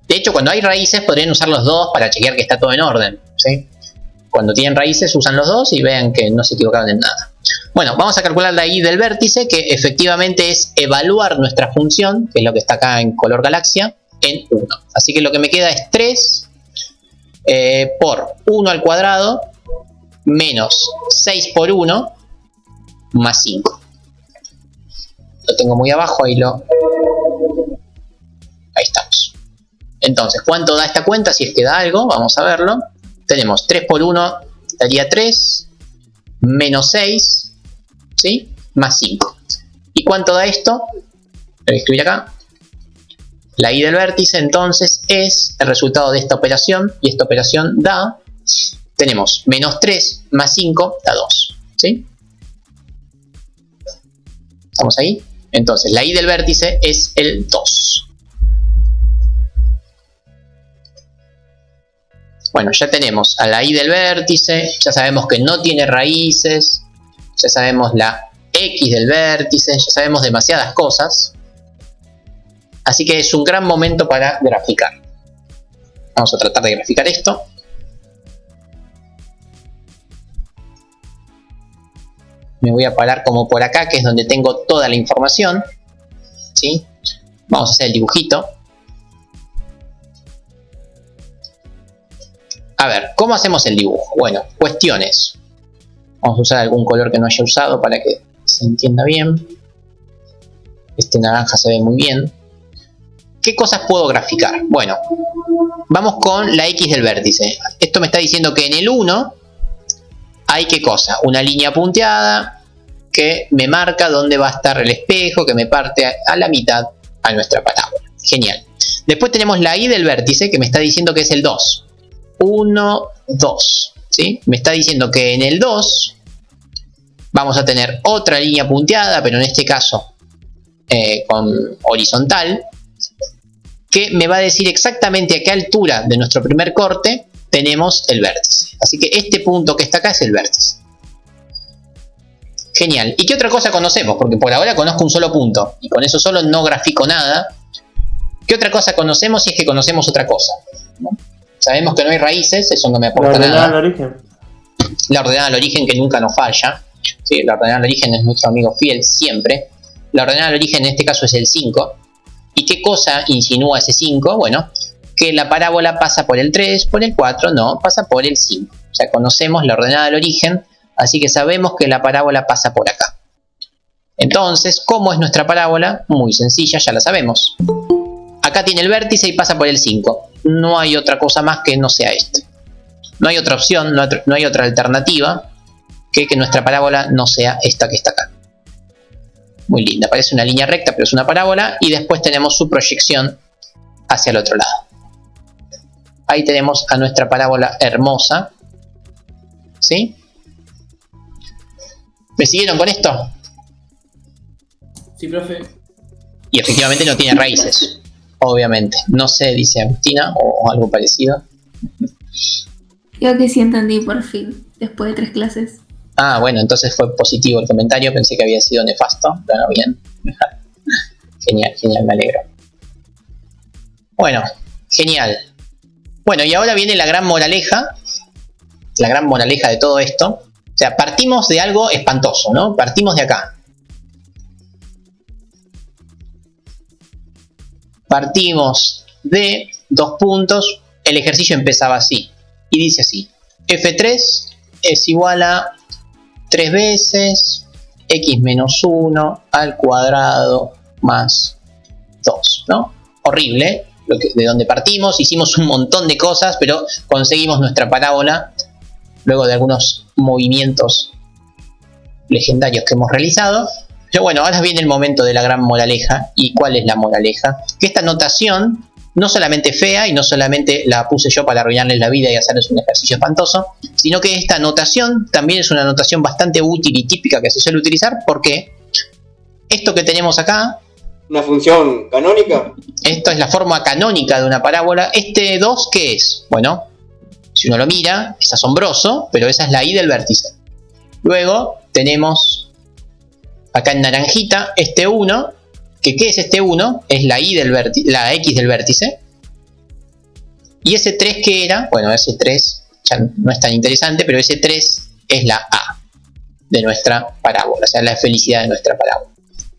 De hecho, cuando hay raíces podrían usar los dos para chequear que está todo en orden. ¿Sí? Cuando tienen raíces usan los dos y vean que no se equivocaron en nada. Bueno, vamos a calcular la Y del vértice, que efectivamente es evaluar nuestra función, que es lo que está acá en color galaxia, en 1. Así que lo que me queda es 3 por 1 al cuadrado menos 6 por 1 más 5. Lo tengo muy abajo, ahí estamos. Entonces, ¿cuánto da esta cuenta? Si es que da algo, vamos a verlo. Tenemos 3 por 1 daría 3, menos 6, ¿sí? Más 5. ¿Y cuánto da esto? Lo voy a escribir acá. La Y del vértice entonces es el resultado de esta operación, y esta operación da, tenemos menos 3 más 5 da 2, ¿sí? ¿Estamos ahí? Entonces la Y del vértice es el 2. Bueno, ya tenemos a la Y del vértice, ya sabemos que no tiene raíces, ya sabemos la X del vértice, ya sabemos demasiadas cosas. Así que es un gran momento para graficar. Vamos a tratar de graficar esto. Me voy a parar como por acá, que es donde tengo toda la información. ¿Sí? Vamos a hacer el dibujito. A ver, ¿cómo hacemos el dibujo? Bueno, cuestiones. Vamos a usar algún color que no haya usado para que se entienda bien. Este naranja se ve muy bien. ¿Qué cosas puedo graficar? Bueno, vamos con la X del vértice. Esto me está diciendo que en el 1 hay ¿qué cosa? Una línea punteada que me marca dónde va a estar el espejo, que me parte a la mitad a nuestra parábola. Genial. Después tenemos la y del vértice que me está diciendo que es el 2. 1, 2. ¿Sí? Me está diciendo que en el 2 vamos a tener otra línea punteada, pero en este caso con horizontal, que me va a decir exactamente a qué altura de nuestro primer corte tenemos el vértice. Así que este punto que está acá es el vértice. Genial. ¿Y qué otra cosa conocemos? Porque por ahora conozco un solo punto y con eso solo no grafico nada. ¿Qué otra cosa conocemos? Si es que conocemos otra cosa, ¿no? Sabemos que no hay raíces, eso no me aporta nada. La ordenada al origen. La ordenada al origen que nunca nos falla. ¿Sí? La ordenada al origen es nuestro amigo fiel siempre. La ordenada al origen en este caso es el 5. ¿Y qué cosa insinúa ese 5? Bueno, que la parábola pasa por el 3, por el 4, no, pasa por el 5. O sea, conocemos la ordenada del origen, así que sabemos que la parábola pasa por acá. Entonces, ¿cómo es nuestra parábola? Muy sencilla, ya la sabemos. Acá tiene el vértice y pasa por el 5. No hay otra cosa más que no sea esto. No hay otra opción, no hay otra alternativa que nuestra parábola no sea esta que está acá. Muy linda, parece una línea recta, pero es una parábola. Y después tenemos su proyección hacia el otro lado. Ahí tenemos a nuestra parábola hermosa. ¿Sí? ¿Me siguieron con esto? Sí, profe. Y efectivamente no tiene raíces. Obviamente. No sé, dice Agustina, o algo parecido. Creo que sí entendí por fin, después de 3 clases. Ah, bueno, entonces fue positivo el comentario. Pensé que había sido nefasto. Pero bien. Genial, genial, me alegro. Bueno, genial. Bueno, y ahora viene la gran moraleja. La gran moraleja de todo esto. O sea, partimos de algo espantoso, ¿no? Partimos de acá. Partimos de 2 puntos. El ejercicio empezaba así. Y dice así. F3 es igual a 3 veces x menos 1 al cuadrado más 2, ¿no? Horrible. De donde partimos, hicimos un montón de cosas, pero conseguimos nuestra parábola luego de algunos movimientos legendarios que hemos realizado. Pero bueno, ahora viene el momento de la gran moraleja. ¿Y cuál es la moraleja? Que esta notación no solamente fea y no solamente la puse yo para arruinarles la vida y hacerles un ejercicio espantoso, sino que esta notación también es una notación bastante útil y típica que se suele utilizar, porque esto que tenemos acá, ¿una función canónica? Esto es la forma canónica de una parábola. Este 2, ¿qué es? Bueno, si uno lo mira, es asombroso, pero esa es la y del vértice. Luego tenemos acá en naranjita este 1, que ¿qué es este 1? Es la y del vértice, la x del vértice. Y ese 3, ¿qué era? Bueno, ese 3 ya no es tan interesante, pero ese 3 es la a de nuestra parábola, o sea, la felicidad de nuestra parábola.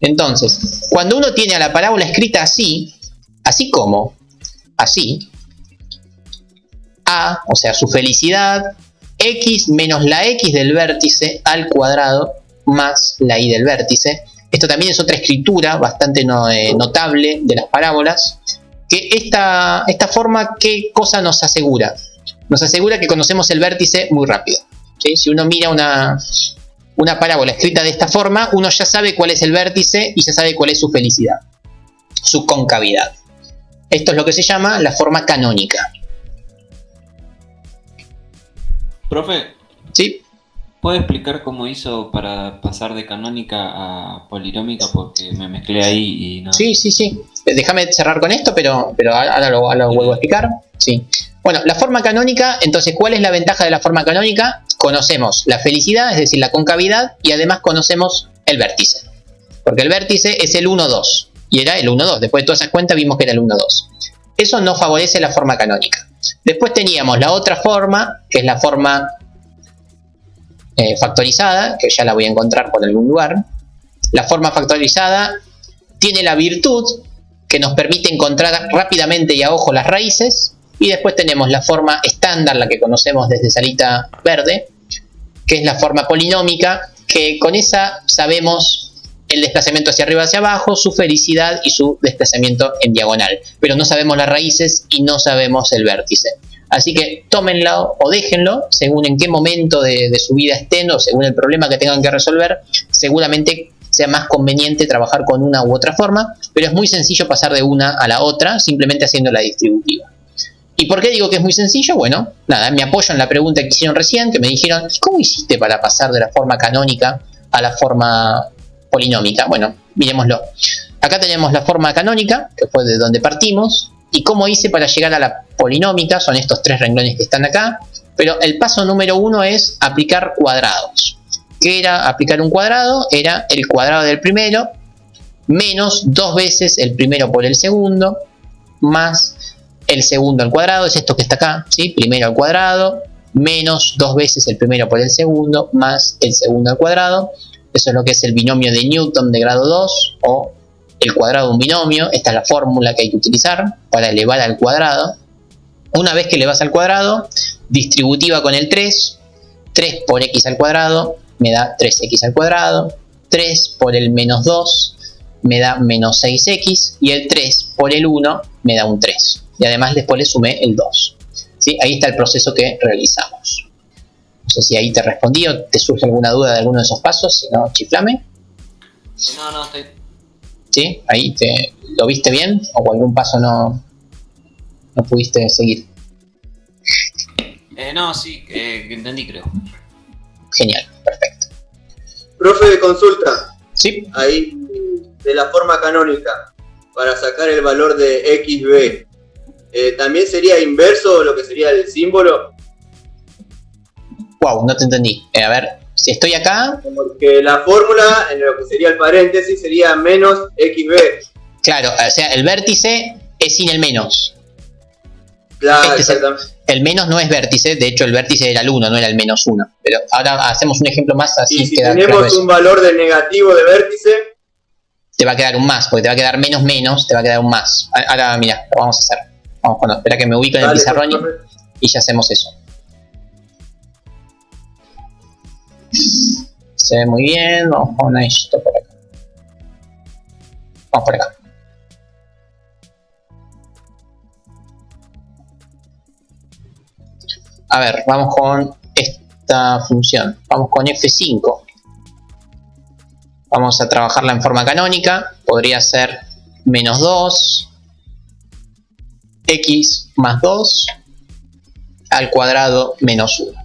Entonces, cuando uno tiene a la parábola escrita así, así como, así, a, o sea, su felicidad, x menos la x del vértice al cuadrado más la y del vértice. Esto también es otra escritura bastante notable de las parábolas. Que esta forma, ¿qué cosa nos asegura? Nos asegura que conocemos el vértice muy rápido, ¿sí? Si uno mira una parábola escrita de esta forma, uno ya sabe cuál es el vértice y ya sabe cuál es su felicidad, su concavidad. Esto es lo que se llama la forma canónica. Profe, ¿sí? ¿Puede explicar cómo hizo para pasar de canónica a polinómica? Porque me mezclé ahí y no... Sí. Déjame cerrar con esto, pero ahora lo vuelvo a explicar. Sí. Bueno, la forma canónica, entonces, ¿cuál es la ventaja de la forma canónica? Conocemos la felicidad, es decir, la concavidad, y además conocemos el vértice. Porque el vértice es el 1, 2. Y era el 1, 2. Después de todas esas cuentas vimos que era el 1, 2. Eso no favorece la forma canónica. Después teníamos la otra forma, que es la forma factorizada, que ya la voy a encontrar por algún lugar. La forma factorizada tiene la virtud que nos permite encontrar rápidamente y a ojo las raíces. Y después tenemos la forma estándar, la que conocemos desde salita verde, que es la forma polinómica, que con esa sabemos el desplazamiento hacia arriba, hacia abajo, su felicidad y su desplazamiento en diagonal. Pero no sabemos las raíces y no sabemos el vértice. Así que tómenlo o déjenlo, según en qué momento de su vida estén o según el problema que tengan que resolver. Seguramente sea más conveniente trabajar con una u otra forma, pero es muy sencillo pasar de una a la otra simplemente haciendo la distributiva. ¿Y por qué digo que es muy sencillo? Bueno, nada, me apoyo en la pregunta que hicieron recién, que me dijeron, ¿cómo hiciste para pasar de la forma canónica a la forma polinómica? Bueno, miremoslo. Acá tenemos la forma canónica, que fue de donde partimos, y cómo hice para llegar a la polinómica, son estos 3 renglones que están acá, pero el paso número 1 es aplicar cuadrados. ¿Qué era aplicar un cuadrado? Era el cuadrado del primero, menos 2 veces el primero por el segundo, más el segundo al cuadrado, es esto que está acá, ¿sí? Primero al cuadrado, menos 2 veces el primero por el segundo, más el segundo al cuadrado. Eso es lo que es el binomio de Newton de grado 2, o el cuadrado de un binomio. Esta es la fórmula que hay que utilizar para elevar al cuadrado. Una vez que elevas al cuadrado, distributiva con el 3, 3 por x al cuadrado me da 3x al cuadrado, 3 por el menos 2 me da menos 6x, y el 3 por el 1 me da un 3. Y además después le sumé el 2. ¿Sí? Ahí está el proceso que realizamos. No sé si ahí te respondí o te surge alguna duda de alguno de esos pasos, si no, chiflame. No, estoy... ¿Sí? ¿Ahí lo viste bien? ¿O algún paso no pudiste seguir? No, sí, entendí, creo. Genial, perfecto. Profe, de consulta. Sí. Ahí, de la forma canónica, para sacar el valor de xb, ¿también sería inverso lo que sería el símbolo? Wow, no te entendí. A ver, si estoy acá... Porque la fórmula, en lo que sería el paréntesis, sería menos xb. Claro, o sea, el vértice es sin el menos. Claro, exactamente. El menos no es vértice, de hecho el vértice era el 1, no era el menos 1. Pero ahora hacemos un ejemplo más así. Y si tenemos un valor de negativo de vértice, te va a quedar un más, porque te va a quedar menos menos, te va a quedar un más. Ahora mira, lo vamos a hacer. Vamos con, espera que me ubico en el pizarrón y ya hacemos eso. Se ve muy bien, vamos con esto por acá. Vamos por acá. A ver, vamos con esta función. Vamos con F5. Vamos a trabajarla en forma canónica. Podría ser menos 2, x más 2, al cuadrado menos 1.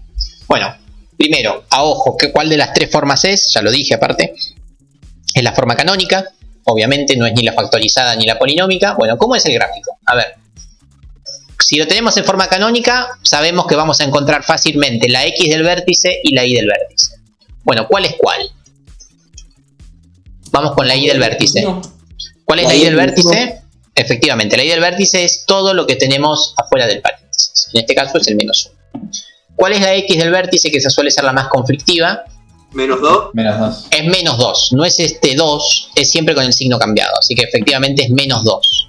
Bueno, primero, a ojo, ¿cuál de las 3 formas es? Ya lo dije aparte. Es la forma canónica. Obviamente no es ni la factorizada ni la polinómica. Bueno, ¿cómo es el gráfico? A ver. Si lo tenemos en forma canónica, sabemos que vamos a encontrar fácilmente la x del vértice y la y del vértice. Bueno, ¿cuál es cuál? Vamos con la y del vértice. ¿Cuál es la y del vértice? Efectivamente, la y del vértice es todo lo que tenemos afuera del paréntesis. En este caso es el menos 1. ¿Cuál es la x del vértice, que suele ser la más conflictiva? ¿Menos 2? Menos 2. Es menos 2. No es este 2, es siempre con el signo cambiado. Así que efectivamente es menos 2.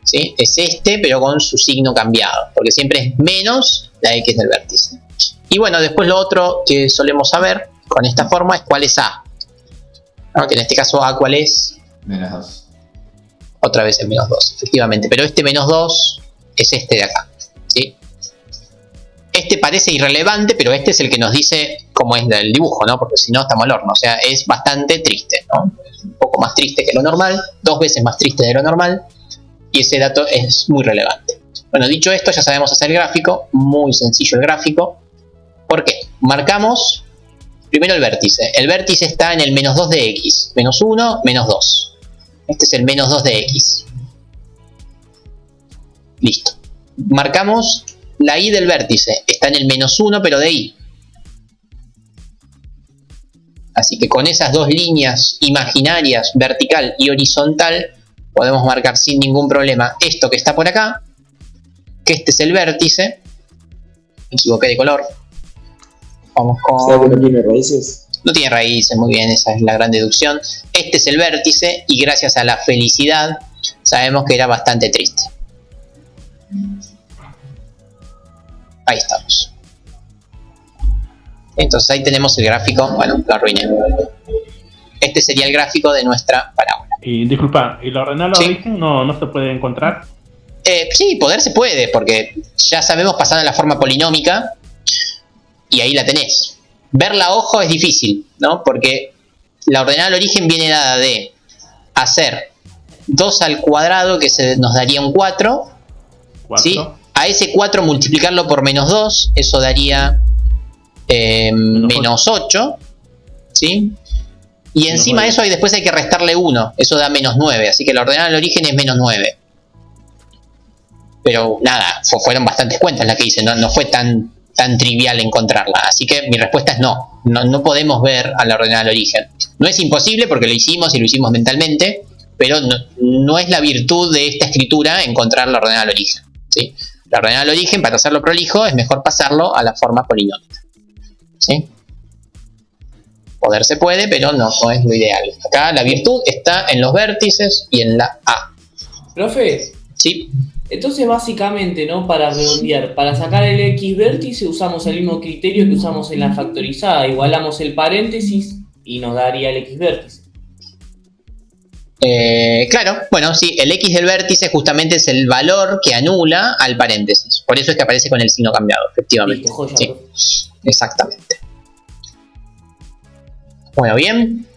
¿Sí? Es este, pero con su signo cambiado, porque siempre es menos la x del vértice. Y bueno, después lo otro que solemos saber con esta forma es cuál es a. ¿No? Que en este caso a, ¿cuál es? Menos 2. Otra vez el menos 2, efectivamente. Pero este menos 2 es este de acá. ¿Sí? Este parece irrelevante, pero este es el que nos dice cómo es el dibujo, ¿no? Porque si no estamos al horno. O sea, es bastante triste, ¿no? Es un poco más triste que lo normal, 2 veces más triste de lo normal. Y ese dato es muy relevante. Bueno, dicho esto, ya sabemos hacer el gráfico. Muy sencillo el gráfico. ¿Por qué? Marcamos primero el vértice. El vértice está en el menos 2 de x. Menos 1, menos 2. Este es el menos 2 de x. Listo. Marcamos la y del vértice. Está en el menos 1, pero de y. Así que con esas dos líneas imaginarias, vertical y horizontal, podemos marcar sin ningún problema esto que está por acá, que este es el vértice. Me equivoqué de color. Vamos con... ¿Sabes que no tiene raíces? No tiene raíces, muy bien, esa es la gran deducción. Este es el vértice y gracias a la felicidad sabemos que era bastante triste. Ahí estamos. Entonces ahí tenemos el gráfico. Bueno, lo arruiné. Este sería el gráfico de nuestra parábola. Y disculpa, ¿y lo renal Sí. no se puede encontrar? Sí, poder se puede, porque ya sabemos pasar a la forma polinómica y ahí la tenés. Verla a ojo es difícil, ¿no? Porque La ordenada al origen viene dada de hacer 2 al cuadrado, que nos daría un 4. ¿Sí? A ese 4 multiplicarlo por menos 2, eso daría menos 8. ¿Sí? Y encima de eso después hay que restarle 1, eso da menos 9, así que la ordenada al origen es menos 9. Pero nada, fueron bastantes cuentas las que hice, no fue tan trivial encontrarla, así que mi respuesta es no podemos ver a la ordenada al origen. No es imposible porque lo hicimos y lo hicimos mentalmente, pero no es la virtud de esta escritura encontrar la ordenada al origen, ¿sí? La ordenada al origen, para hacerlo prolijo, es mejor pasarlo a la forma polinómica, ¿sí? Poder se puede, pero no es lo ideal. Acá la virtud está en los vértices y en la A. Profe. Sí. Entonces, básicamente, ¿no? Para redondear, para sacar el X vértice usamos el mismo criterio que usamos en la factorizada. Igualamos el paréntesis y nos daría el X vértice. Claro, bueno, sí, el X del vértice justamente es el valor que anula al paréntesis. Por eso es que aparece con el signo cambiado, efectivamente. Listo, joya, sí, exactamente. Bueno, bien.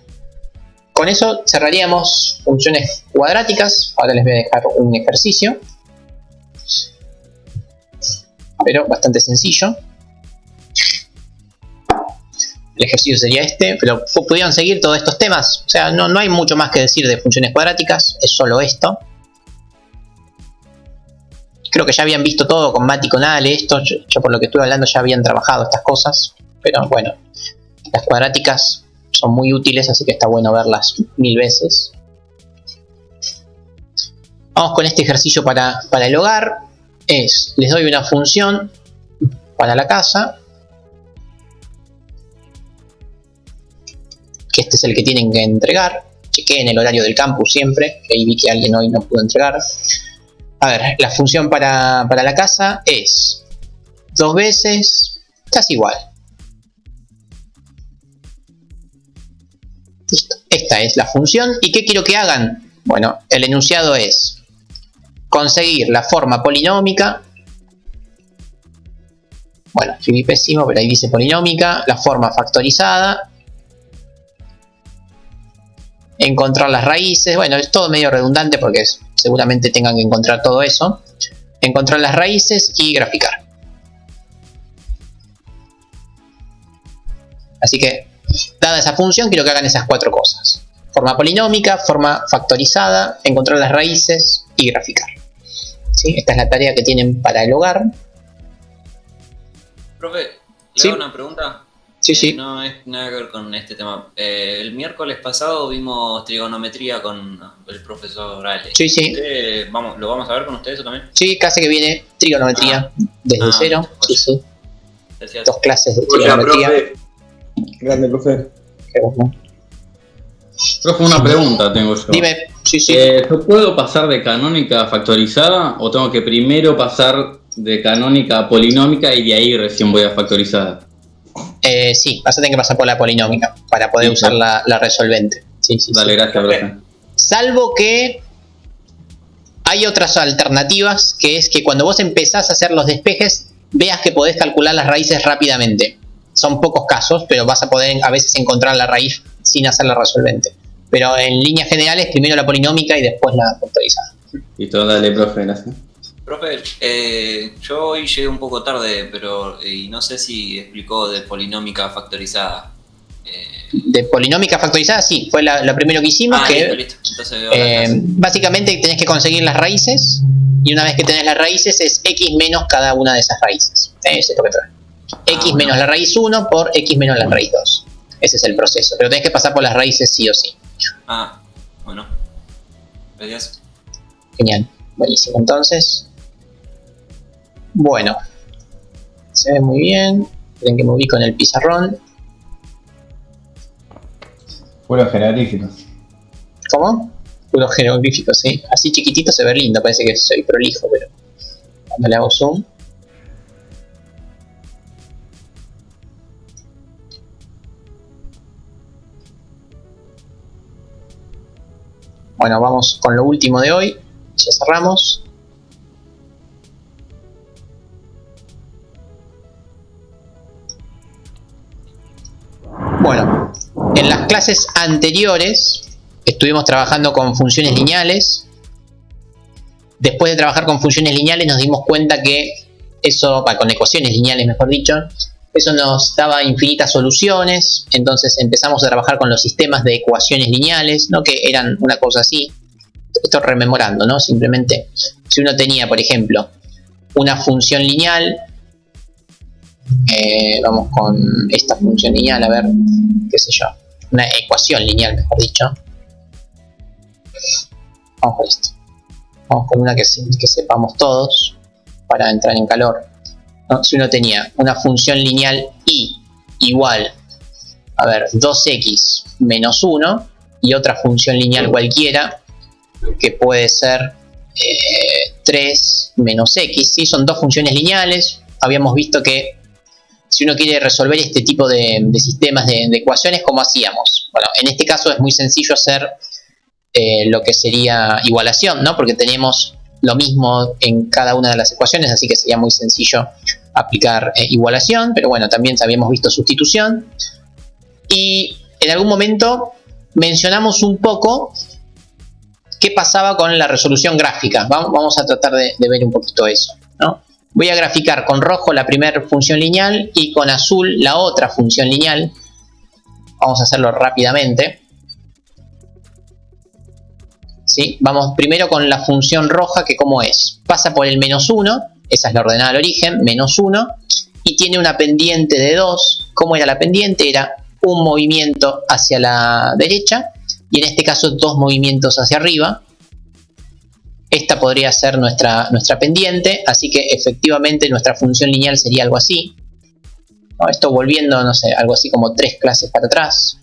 Con eso cerraríamos funciones cuadráticas. Ahora les voy a dejar un ejercicio, pero bastante sencillo. El ejercicio sería este, pero pudieron seguir todos estos temas. O sea, no hay mucho más que decir de funciones cuadráticas, es solo esto. Creo que ya habían visto todo con Mati y con Ale, esto, yo por lo que estuve hablando ya habían trabajado estas cosas. Pero bueno, las cuadráticas son muy útiles, así que está bueno verlas 1000 veces. Vamos con este ejercicio para el hogar. Les doy una función para la casa, que este es el que tienen que entregar. Chequeen el horario del campus siempre, que ahí vi que alguien hoy no pudo entregar. A ver, la función para la casa es 2 veces, casi igual. Listo, esta es la función. ¿Y qué quiero que hagan? Bueno, el enunciado es conseguir la forma polinómica. Bueno, escribí pésimo, pero ahí dice polinómica. La forma factorizada. Encontrar las raíces. Bueno, es todo medio redundante porque seguramente tengan que encontrar todo eso. Encontrar las raíces y graficar. Así que, dada esa función, quiero que hagan esas 4 cosas. Forma polinómica, forma factorizada, encontrar las raíces y graficar. ¿Sí? Esta es la tarea que tienen para el hogar. Profe, ¿le ¿Sí? hago una pregunta? Sí. No es nada que ver con este tema. El miércoles pasado vimos trigonometría con el profesor Ale. Sí. ¿Lo vamos a ver con ustedes también? Sí, casi que viene trigonometría desde cero. Sí. Gracias. 2 clases de trigonometría. Grande, profe. Qué bueno. Profe, una pregunta tengo yo. Dime, sí. ¿Yo puedo pasar de canónica a factorizada o tengo que primero pasar de canónica a polinómica y de ahí recién voy a factorizada? Sí, vas a tener que pasar por la polinómica para poder usar la resolvente. Sí. Dale, gracias, profe. Salvo que hay otras alternativas, que es que cuando vos empezás a hacer los despejes, veas que podés calcular las raíces rápidamente. Son pocos casos, pero vas a poder a veces encontrar la raíz sin hacer la resolvente. Pero en líneas generales, primero la polinómica y después la factorizada. Listo, dale, profe, gracias. Profe, yo hoy llegué un poco tarde, pero y no sé si explicó de polinómica factorizada. De polinómica factorizada, sí, fue lo primero que hicimos. Listo. Entonces, básicamente tenés que conseguir las raíces, y una vez que tenés las raíces es x menos cada una de esas raíces. Es esto que trae. X menos la raíz 1 por x menos la raíz 2. Ese es el proceso, pero tenés que pasar por las raíces sí o sí. Bueno. Gracias. Genial, buenísimo. Entonces, bueno, se ve muy bien. Esperen que me ubico en el pizarrón. Puros jeroglíficos. ¿Cómo? Puros jeroglíficos, sí. Así chiquitito se ve lindo, parece que soy prolijo, pero cuando le hago zoom. Bueno, vamos con lo último de hoy. Ya cerramos. Bueno, en las clases clases anteriores estuvimos trabajando con funciones lineales. Después de trabajar con funciones lineales nos dimos cuenta que eso, con ecuaciones lineales mejor dicho, eso nos daba infinitas soluciones. Entonces empezamos a trabajar con los sistemas de ecuaciones lineales, ¿no? Que eran una cosa así. Esto rememorando, ¿no? Simplemente, si uno tenía, por ejemplo, una función lineal, vamos con esta función lineal, a ver, qué sé yo, una ecuación lineal, mejor dicho. Vamos con esto. Vamos con una que sepamos todos para entrar en calor, ¿no? Si uno tenía una función lineal y igual, a ver, 2x menos 1 y otra función lineal cualquiera que puede ser 3 menos x, ¿sí? Son dos funciones lineales. Habíamos visto que si uno quiere resolver este tipo de sistemas de ecuaciones, ¿cómo hacíamos? Bueno, en este caso es muy sencillo hacer lo que sería igualación, ¿no? Porque tenemos lo mismo en cada una de las ecuaciones, así que sería muy sencillo aplicar igualación, pero bueno, también habíamos visto sustitución. Y en algún momento mencionamos un poco qué pasaba con la resolución gráfica. Vamos a tratar de ver un poquito eso, ¿no? Voy a graficar con rojo la primera función lineal y con azul la otra función lineal. Vamos a hacerlo rápidamente. ¿Sí? Vamos primero con la función roja, que ¿cómo es? Pasa por el menos 1, esa es la ordenada al origen, menos 1, y tiene una pendiente de 2. ¿Cómo era la pendiente? Era un movimiento hacia la derecha, y en este caso dos movimientos hacia arriba. Esta podría ser nuestra pendiente, así que efectivamente nuestra función lineal sería algo así. ¿No? Esto volviendo, no sé, algo así como 3 clases para atrás.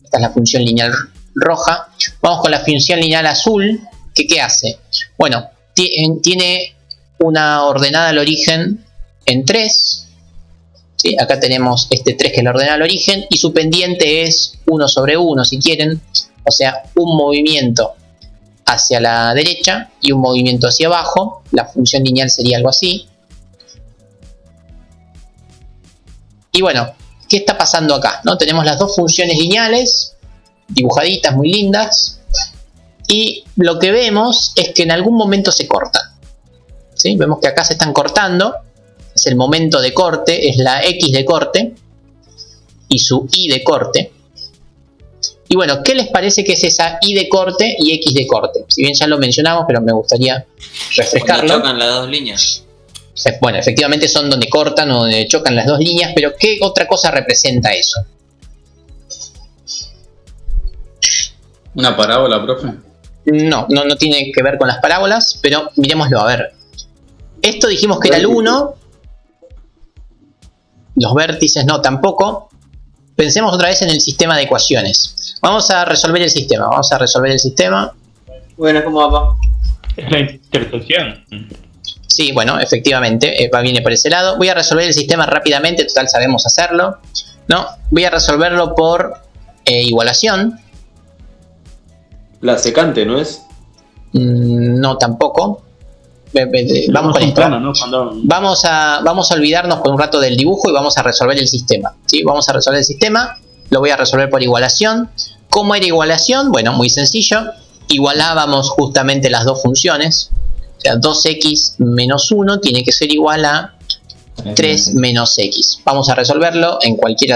Esta es la función lineal roja. Vamos con la función lineal azul, que ¿qué hace? Bueno, tiene una ordenada al origen en 3. ¿Sí? Acá tenemos este 3 que es la ordenada al origen, y su pendiente es 1 sobre 1 si quieren, o sea, un movimiento hacia la derecha y un movimiento hacia abajo. La función lineal sería algo así. Y bueno, ¿qué está pasando acá? ¿No? Tenemos las dos funciones lineales dibujaditas, muy lindas, y lo que vemos es que en algún momento se cortan. ¿Sí? Vemos que acá se están cortando. Es el momento de corte, es la X de corte y su Y de corte. Y bueno, ¿qué les parece que es esa Y de corte y X de corte? Si bien ya lo mencionamos, pero me gustaría refrescarlo. Cuando chocan las dos líneas. Bueno, efectivamente son donde cortan o donde chocan las dos líneas, pero ¿qué otra cosa representa eso? ¿Una parábola, profe? No tiene que ver con las parábolas, pero miremoslo, a ver. Esto dijimos que era el 1. Los vértices no, tampoco. Pensemos otra vez en el sistema de ecuaciones. Vamos a resolver el sistema. Bueno, ¿cómo va, papá? Es la intersección. Sí, bueno, efectivamente, viene por ese lado. Voy a resolver el sistema rápidamente, total sabemos hacerlo, ¿no? Voy a resolverlo por igualación. La secante, ¿no es? No, tampoco. Vamos con esto. ¿No? Vamos a olvidarnos por un rato del dibujo y vamos a resolver el sistema, ¿sí? Vamos a resolver el sistema. Lo voy a resolver por igualación. ¿Cómo era igualación? Bueno, muy sencillo. Igualábamos justamente las dos funciones. O sea, 2x menos 1 tiene que ser igual a 3 menos x. Vamos a resolverlo en cualquier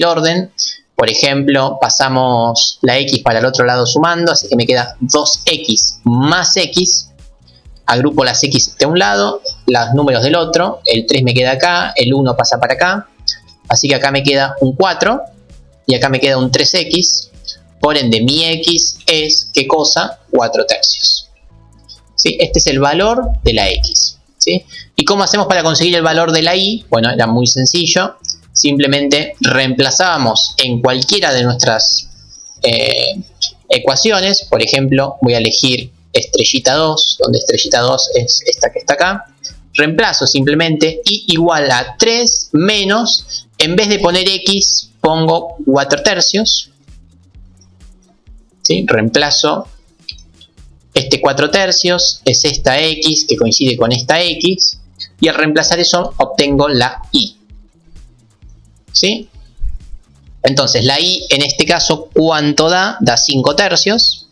orden. Por ejemplo, pasamos la x para el otro lado sumando, así que me queda 2x más x. Agrupo las x de un lado, los números del otro. El 3 me queda acá, el 1 pasa para acá. Así que acá me queda un 4 y acá me queda un 3x. Por ende, mi x es, ¿qué cosa? 4 tercios. ¿Sí? Este es el valor de la x. ¿Sí? ¿Y cómo hacemos para conseguir el valor de la y? Bueno, era muy sencillo. Simplemente reemplazábamos en cualquiera de nuestras ecuaciones. Por ejemplo, voy a elegir estrellita 2, donde estrellita 2 es esta que está acá. Reemplazo simplemente y igual a 3 menos, en vez de poner x, pongo 4 tercios. ¿Sí? Reemplazo este 4 tercios, es esta x que coincide con esta x, y al reemplazar eso obtengo la y. ¿Sí? Entonces la i en este caso, ¿cuánto da? Da 5 tercios.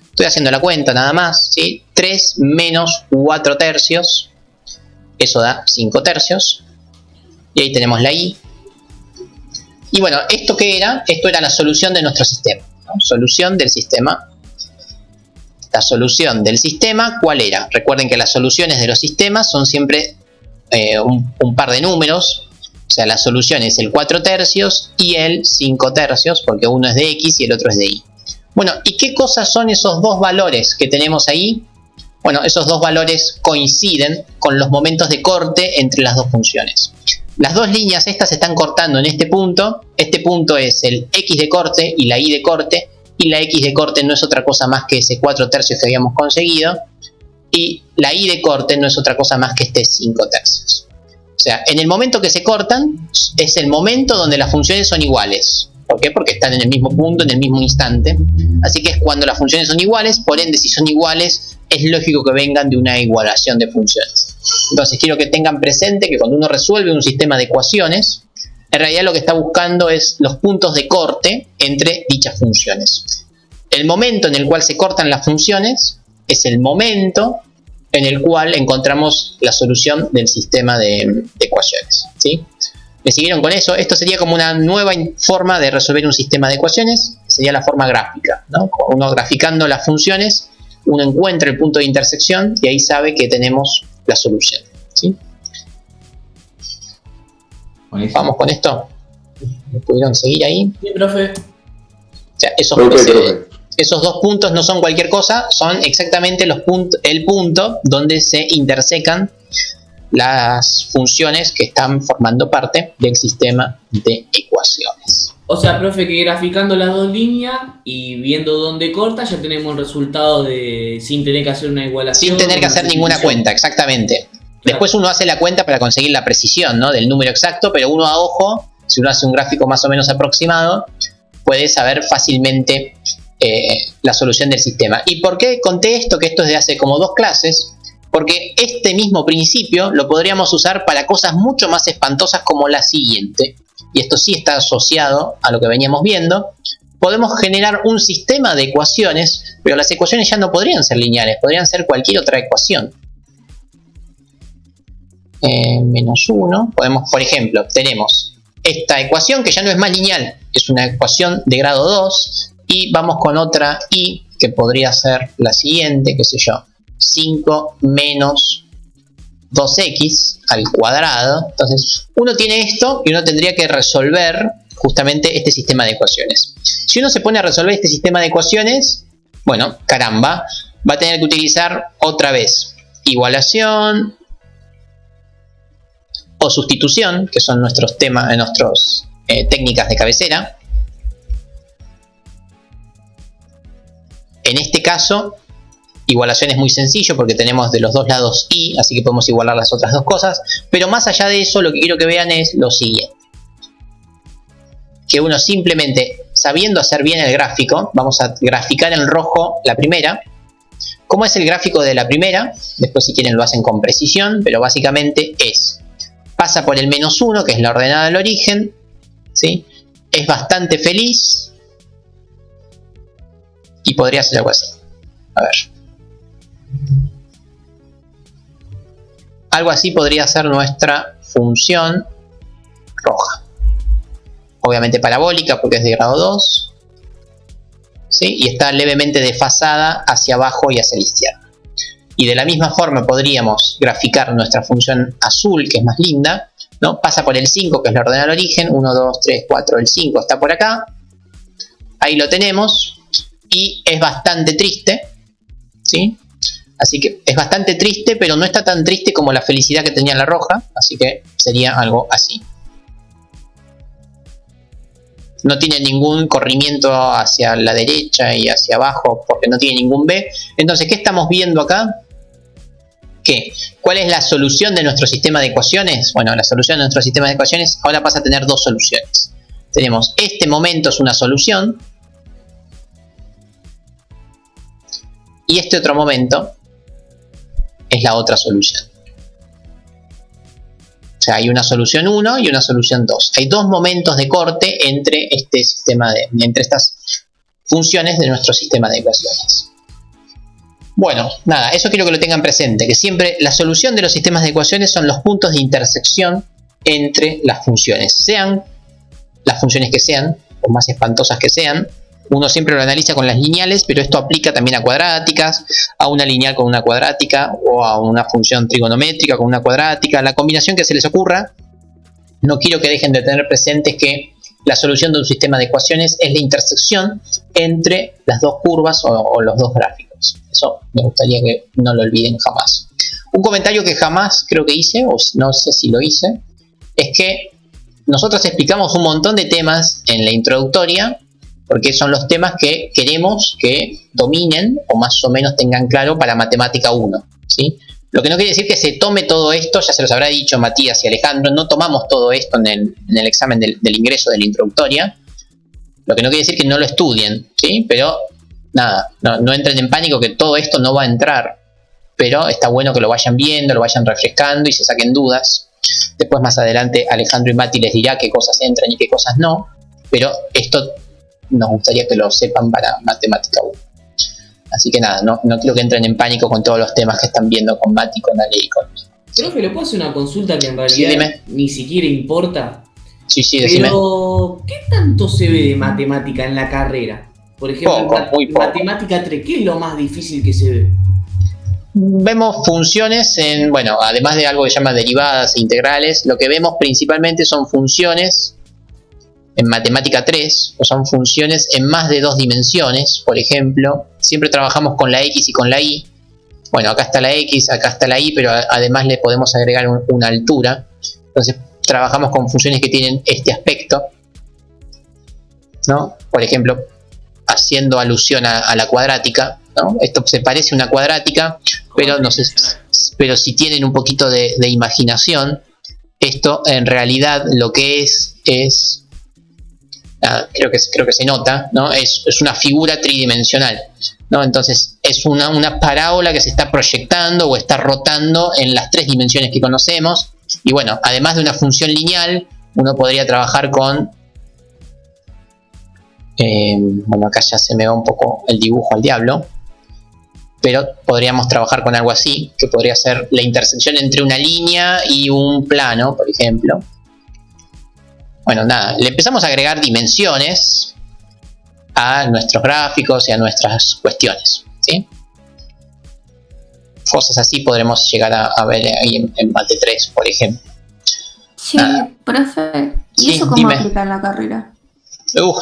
Estoy haciendo la cuenta nada más, ¿sí? 3 menos 4 tercios. Eso da 5 tercios. Y ahí tenemos la i. Y bueno, ¿esto qué era? Esto era la solución de nuestro sistema, ¿no? Solución del sistema. La solución del sistema, ¿cuál era? Recuerden que las soluciones de los sistemas son siempre un par de números. O sea, la solución es el 4 tercios y el 5 tercios, porque uno es de x y el otro es de y. Bueno, ¿y qué cosas son esos dos valores que tenemos ahí? Bueno, esos dos valores coinciden con los momentos de corte entre las dos funciones. Las dos líneas estas se están cortando en este punto. Este punto es el x de corte y la y de corte. Y la x de corte no es otra cosa más que ese 4 tercios que habíamos conseguido. Y la y de corte no es otra cosa más que este 5 tercios. O sea, en el momento que se cortan, es el momento donde las funciones son iguales. ¿Por qué? Porque están en el mismo punto, en el mismo instante. Así que es cuando las funciones son iguales. Por ende, si son iguales, es lógico que vengan de una igualación de funciones. Entonces, quiero que tengan presente que cuando uno resuelve un sistema de ecuaciones, en realidad lo que está buscando es los puntos de corte entre dichas funciones. El momento en el cual se cortan las funciones es el momento en el cual encontramos la solución del sistema de ecuaciones, ¿sí? ¿Me siguieron con eso? Esto sería como una nueva forma de resolver un sistema de ecuaciones. Sería la forma gráfica, ¿no? Uno graficando las funciones, uno encuentra el punto de intersección y ahí sabe que tenemos la solución, ¿sí? Buenísimo. Vamos con esto. ¿Me pudieron seguir ahí? Sí, profe. O sea, esos dos puntos no son cualquier cosa, son exactamente el punto donde se intersecan las funciones que están formando parte del sistema de ecuaciones. O sea, profe, que graficando las dos líneas y viendo dónde corta, ya tenemos el resultado de sin tener que hacer una igualación. Sin tener que hacer ninguna cuenta, exactamente. Después uno hace la cuenta para conseguir la precisión, ¿no? Del número exacto, pero uno a ojo, si uno hace un gráfico más o menos aproximado, puede saber fácilmente la solución del sistema. ¿Y por qué conté esto? Que esto es de hace como 2 clases. Porque este mismo principio lo podríamos usar para cosas mucho más espantosas como la siguiente. Y esto sí está asociado a lo que veníamos viendo. Podemos generar un sistema de ecuaciones, pero las ecuaciones ya no podrían ser lineales, podrían ser cualquier otra ecuación. Menos 1. Podemos, por ejemplo, tenemos esta ecuación que ya no es más lineal, es una ecuación de grado 2. Y vamos con otra y que podría ser la siguiente, qué sé yo. 5 menos 2x al cuadrado. Entonces uno tiene esto y uno tendría que resolver justamente este sistema de ecuaciones. Si uno se pone a resolver este sistema de ecuaciones, bueno, caramba, va a tener que utilizar otra vez igualación o sustitución, que son nuestros temas, nuestras técnicas de cabecera. En este caso, igualación es muy sencillo porque tenemos de los dos lados y, así que podemos igualar las otras dos cosas. Pero más allá de eso, lo que quiero que vean es lo siguiente. Que uno simplemente, sabiendo hacer bien el gráfico, vamos a graficar en rojo la primera. ¿Cómo es el gráfico de la primera? Después si quieren lo hacen con precisión, pero básicamente es, pasa por el menos 1, que es la ordenada del origen, ¿sí? Es bastante feliz. Y podría ser algo así. A ver. Algo así podría ser nuestra función roja. Obviamente parabólica porque es de grado 2. ¿Sí? Y está levemente desfasada hacia abajo y hacia la izquierda. Y de la misma forma podríamos graficar nuestra función azul, que es más linda, ¿no? Pasa por el 5, que es la ordenada del origen. 1, 2, 3, 4, el 5 está por acá. Ahí lo tenemos. Y es bastante triste, ¿sí? Así que es bastante triste, pero no está tan triste como la felicidad que tenía la roja. Así que sería algo así. No tiene ningún corrimiento hacia la derecha y hacia abajo porque no tiene ningún B. Entonces, ¿qué estamos viendo acá? ¿Qué? ¿Cuál es la solución de nuestro sistema de ecuaciones? Bueno, la solución de nuestro sistema de ecuaciones ahora pasa a tener dos soluciones. Tenemos este momento es una solución. Y este otro momento es la otra solución. sea, hay una solución 1 y una solución 2. Hay dos momentos de corte entre entre estas funciones de nuestro sistema de ecuaciones. Bueno, nada, eso quiero que lo tengan presente, que siempre la solución de los sistemas de ecuaciones son los puntos de intersección entre las funciones, sean las funciones que sean, o más espantosas que sean. Uno siempre lo analiza con las lineales, pero esto aplica también a cuadráticas, a una lineal con una cuadrática, o a una función trigonométrica con una cuadrática, la combinación que se les ocurra. No quiero que dejen de tener presentes que la solución de un sistema de ecuaciones es la intersección entre las dos curvas o los dos gráficos. Eso me gustaría que no lo olviden jamás. Un comentario que jamás creo que hice, o no sé si lo hice, es que nosotros explicamos un montón de temas en la introductoria, porque son los temas que queremos que dominen o más o menos tengan claro para matemática 1, ¿sí? Lo que no quiere decir que se tome todo esto, ya se los habrá dicho Matías y Alejandro, no tomamos todo esto en el examen del ingreso de la introductoria. Lo que no quiere decir que no lo estudien, ¿sí? Pero nada, no entren en pánico que todo esto no va a entrar, pero está bueno que lo vayan viendo, lo vayan refrescando y se saquen dudas. Después más adelante Alejandro y Mati les dirá qué cosas entran y qué cosas no, pero esto nos gustaría que lo sepan para matemática 1. Así que nada, no quiero que entren en pánico con todos los temas que están viendo con Mati, con Ale y conmigo. Profe, ¿le puedo hacer una consulta que en realidad ni siquiera importa? Sí, decime. Pero, ¿qué tanto se ve de matemática en la carrera? Por ejemplo, muy poco. Matemática 3, ¿qué es lo más difícil que se ve? Vemos funciones además de algo que se llama derivadas e integrales, lo que vemos principalmente son funciones en matemática 3, o son funciones en más de 2 dimensiones, por ejemplo. Siempre trabajamos con la X y con la Y. Bueno, acá está la X, acá está la Y, pero además le podemos agregar una altura. Entonces trabajamos con funciones que tienen este aspecto, ¿no? Por ejemplo, haciendo alusión a la cuadrática, ¿no? Esto se parece a una cuadrática, pero no sé, pero si tienen un poquito de imaginación, esto en realidad lo que es creo que se nota, ¿no? Es una figura tridimensional, ¿no? Entonces es una parábola que se está proyectando o está rotando en las 3 dimensiones que conocemos. Y bueno, además de una función lineal, uno podría trabajar con acá ya se me va un poco el dibujo al diablo, pero podríamos trabajar con algo así, que podría ser la intersección entre una línea y un plano, por ejemplo. Bueno, nada, le empezamos a agregar dimensiones a nuestros gráficos y a nuestras cuestiones, ¿sí? Cosas así podremos llegar a ver ahí en Mate 3, por ejemplo. Sí, profe, ¿y sí, eso cómo dime. aplica en la carrera?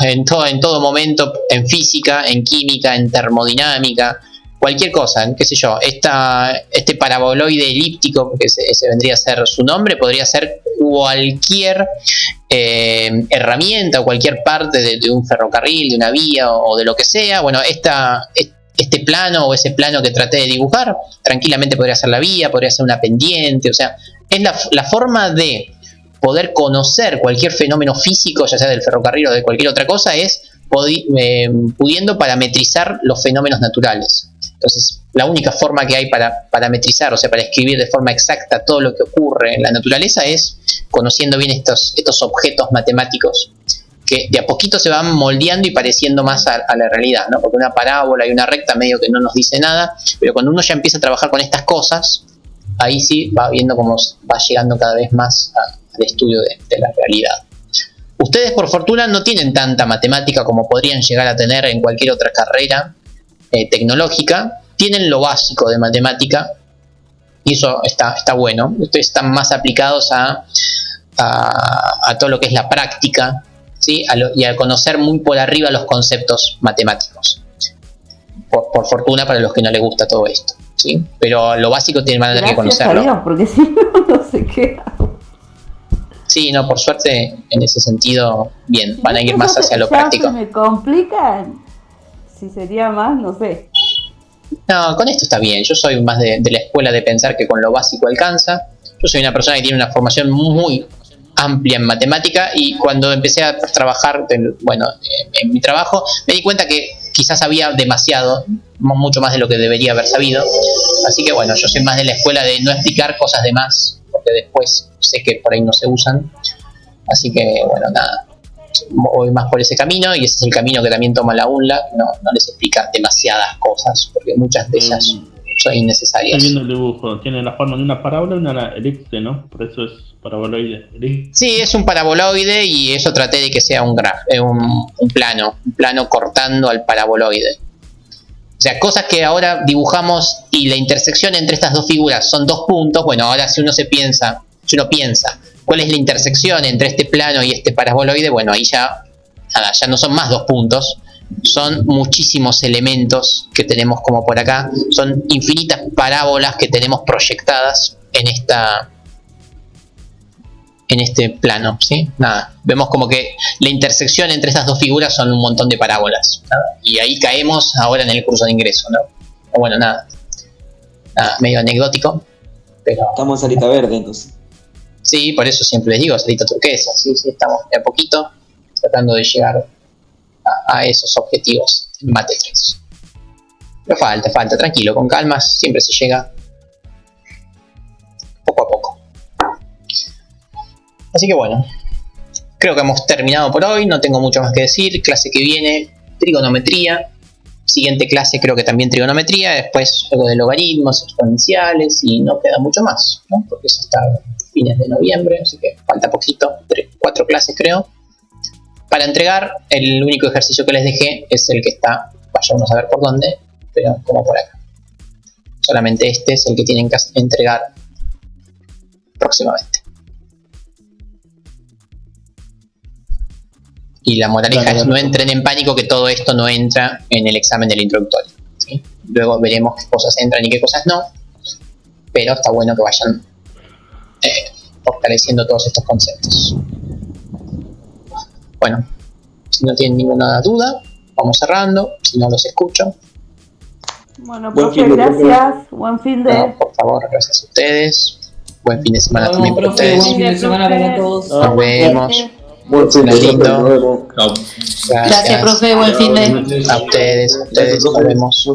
En todo momento, en física, en química, en termodinámica, cualquier cosa, qué sé yo, este paraboloide elíptico, que ese vendría a ser su nombre, podría ser cualquier herramienta o cualquier parte de un ferrocarril, de una vía o de lo que sea. Bueno, este plano o ese plano que traté de dibujar, tranquilamente podría ser la vía, podría ser una pendiente, o sea, es la forma de poder conocer cualquier fenómeno físico, ya sea del ferrocarril o de cualquier otra cosa, es pudiendo parametrizar los fenómenos naturales. Entonces, la única forma que hay para parametrizar, o sea, para escribir de forma exacta todo lo que ocurre en la naturaleza, es conociendo bien estos objetos matemáticos que de a poquito se van moldeando y pareciendo más a la realidad, ¿no? Porque una parábola y una recta medio que no nos dice nada, pero cuando uno ya empieza a trabajar con estas cosas, ahí sí va viendo cómo va llegando cada vez más al estudio de la realidad. Ustedes, por fortuna, no tienen tanta matemática como podrían llegar a tener en cualquier otra carrera tecnológica. Tienen lo básico de matemática y eso está bueno. Ustedes están más aplicados a todo lo que es la práctica, ¿sí? Y a conocer muy por arriba los conceptos matemáticos. Por fortuna, para los que no les gusta todo esto, ¿sí? Pero lo básico van a tener que conocerlo. Gracias a Dios, porque si no sé qué hago. Sí, no, por suerte, en ese sentido, bien, van a ir más hacia lo práctico. Si me complican, si sería más, no sé. No, con esto está bien. Yo soy más de la escuela de pensar que con lo básico alcanza. Yo soy una persona que tiene una formación muy amplia en matemática, y cuando empecé a trabajar, en mi trabajo, me di cuenta que quizás sabía demasiado, mucho más de lo que debería haber sabido. Así que bueno, yo soy más de la escuela de no explicar cosas de más, porque después sé que por ahí no se usan. Así que, bueno, nada, voy más por ese camino y ese es el camino que también toma la UNLA. No les explica demasiadas cosas porque muchas de ellas son innecesarias. Estoy viendo el dibujo, tiene la forma de una parábola y una elipse, ¿no? Por eso es paraboloide. Sí, es un paraboloide y eso traté de que sea un plano cortando al paraboloide. O sea, cosas que ahora dibujamos y la intersección entre estas dos figuras son 2 puntos. Bueno, ahora si uno piensa cuál es la intersección entre este plano y este paraboloide, bueno, ahí ya no son más 2 puntos, son muchísimos elementos que tenemos como por acá, son infinitas parábolas que tenemos proyectadas en este plano, ¿sí? Nada, vemos como que la intersección entre estas dos figuras son un montón de parábolas, ¿no? Y ahí caemos ahora en el curso de ingreso, ¿no? O bueno, nada, medio anecdótico, pero... Estamos en salita verde, entonces. Sí, por eso siempre les digo, salita turquesa, sí, estamos de a poquito tratando de llegar a esos objetivos en Mate 3. Pero falta, tranquilo, con calma, siempre se llega poco a poco. Así que bueno, creo que hemos terminado por hoy, no tengo mucho más que decir. Clase que viene, trigonometría. Siguiente clase creo que también trigonometría, después algo de logaritmos, exponenciales y no queda mucho más, ¿no? Porque eso está a fines de noviembre, así que falta poquito, 4 clases creo. Para entregar, el único ejercicio que les dejé es el que está, vaya uno a saber por dónde, pero como por acá. Solamente este es el que tienen que entregar próximamente. Y la moraleja es no entren en pánico, que todo esto no entra en el examen del introductorio, ¿sí? Luego veremos qué cosas entran y qué cosas no, pero está bueno que vayan fortaleciendo todos estos conceptos. Bueno, si no tienen ninguna duda, vamos cerrando, si no los escucho. Bueno, profe, gracias. Buen fin de... No, por favor, gracias a ustedes. Buen fin de semana también para profe, ustedes. buen fin de semana para todos. Nos vemos. Buen fin de Lindo. Gracias, profe, buen fin de... A ustedes, nos vemos.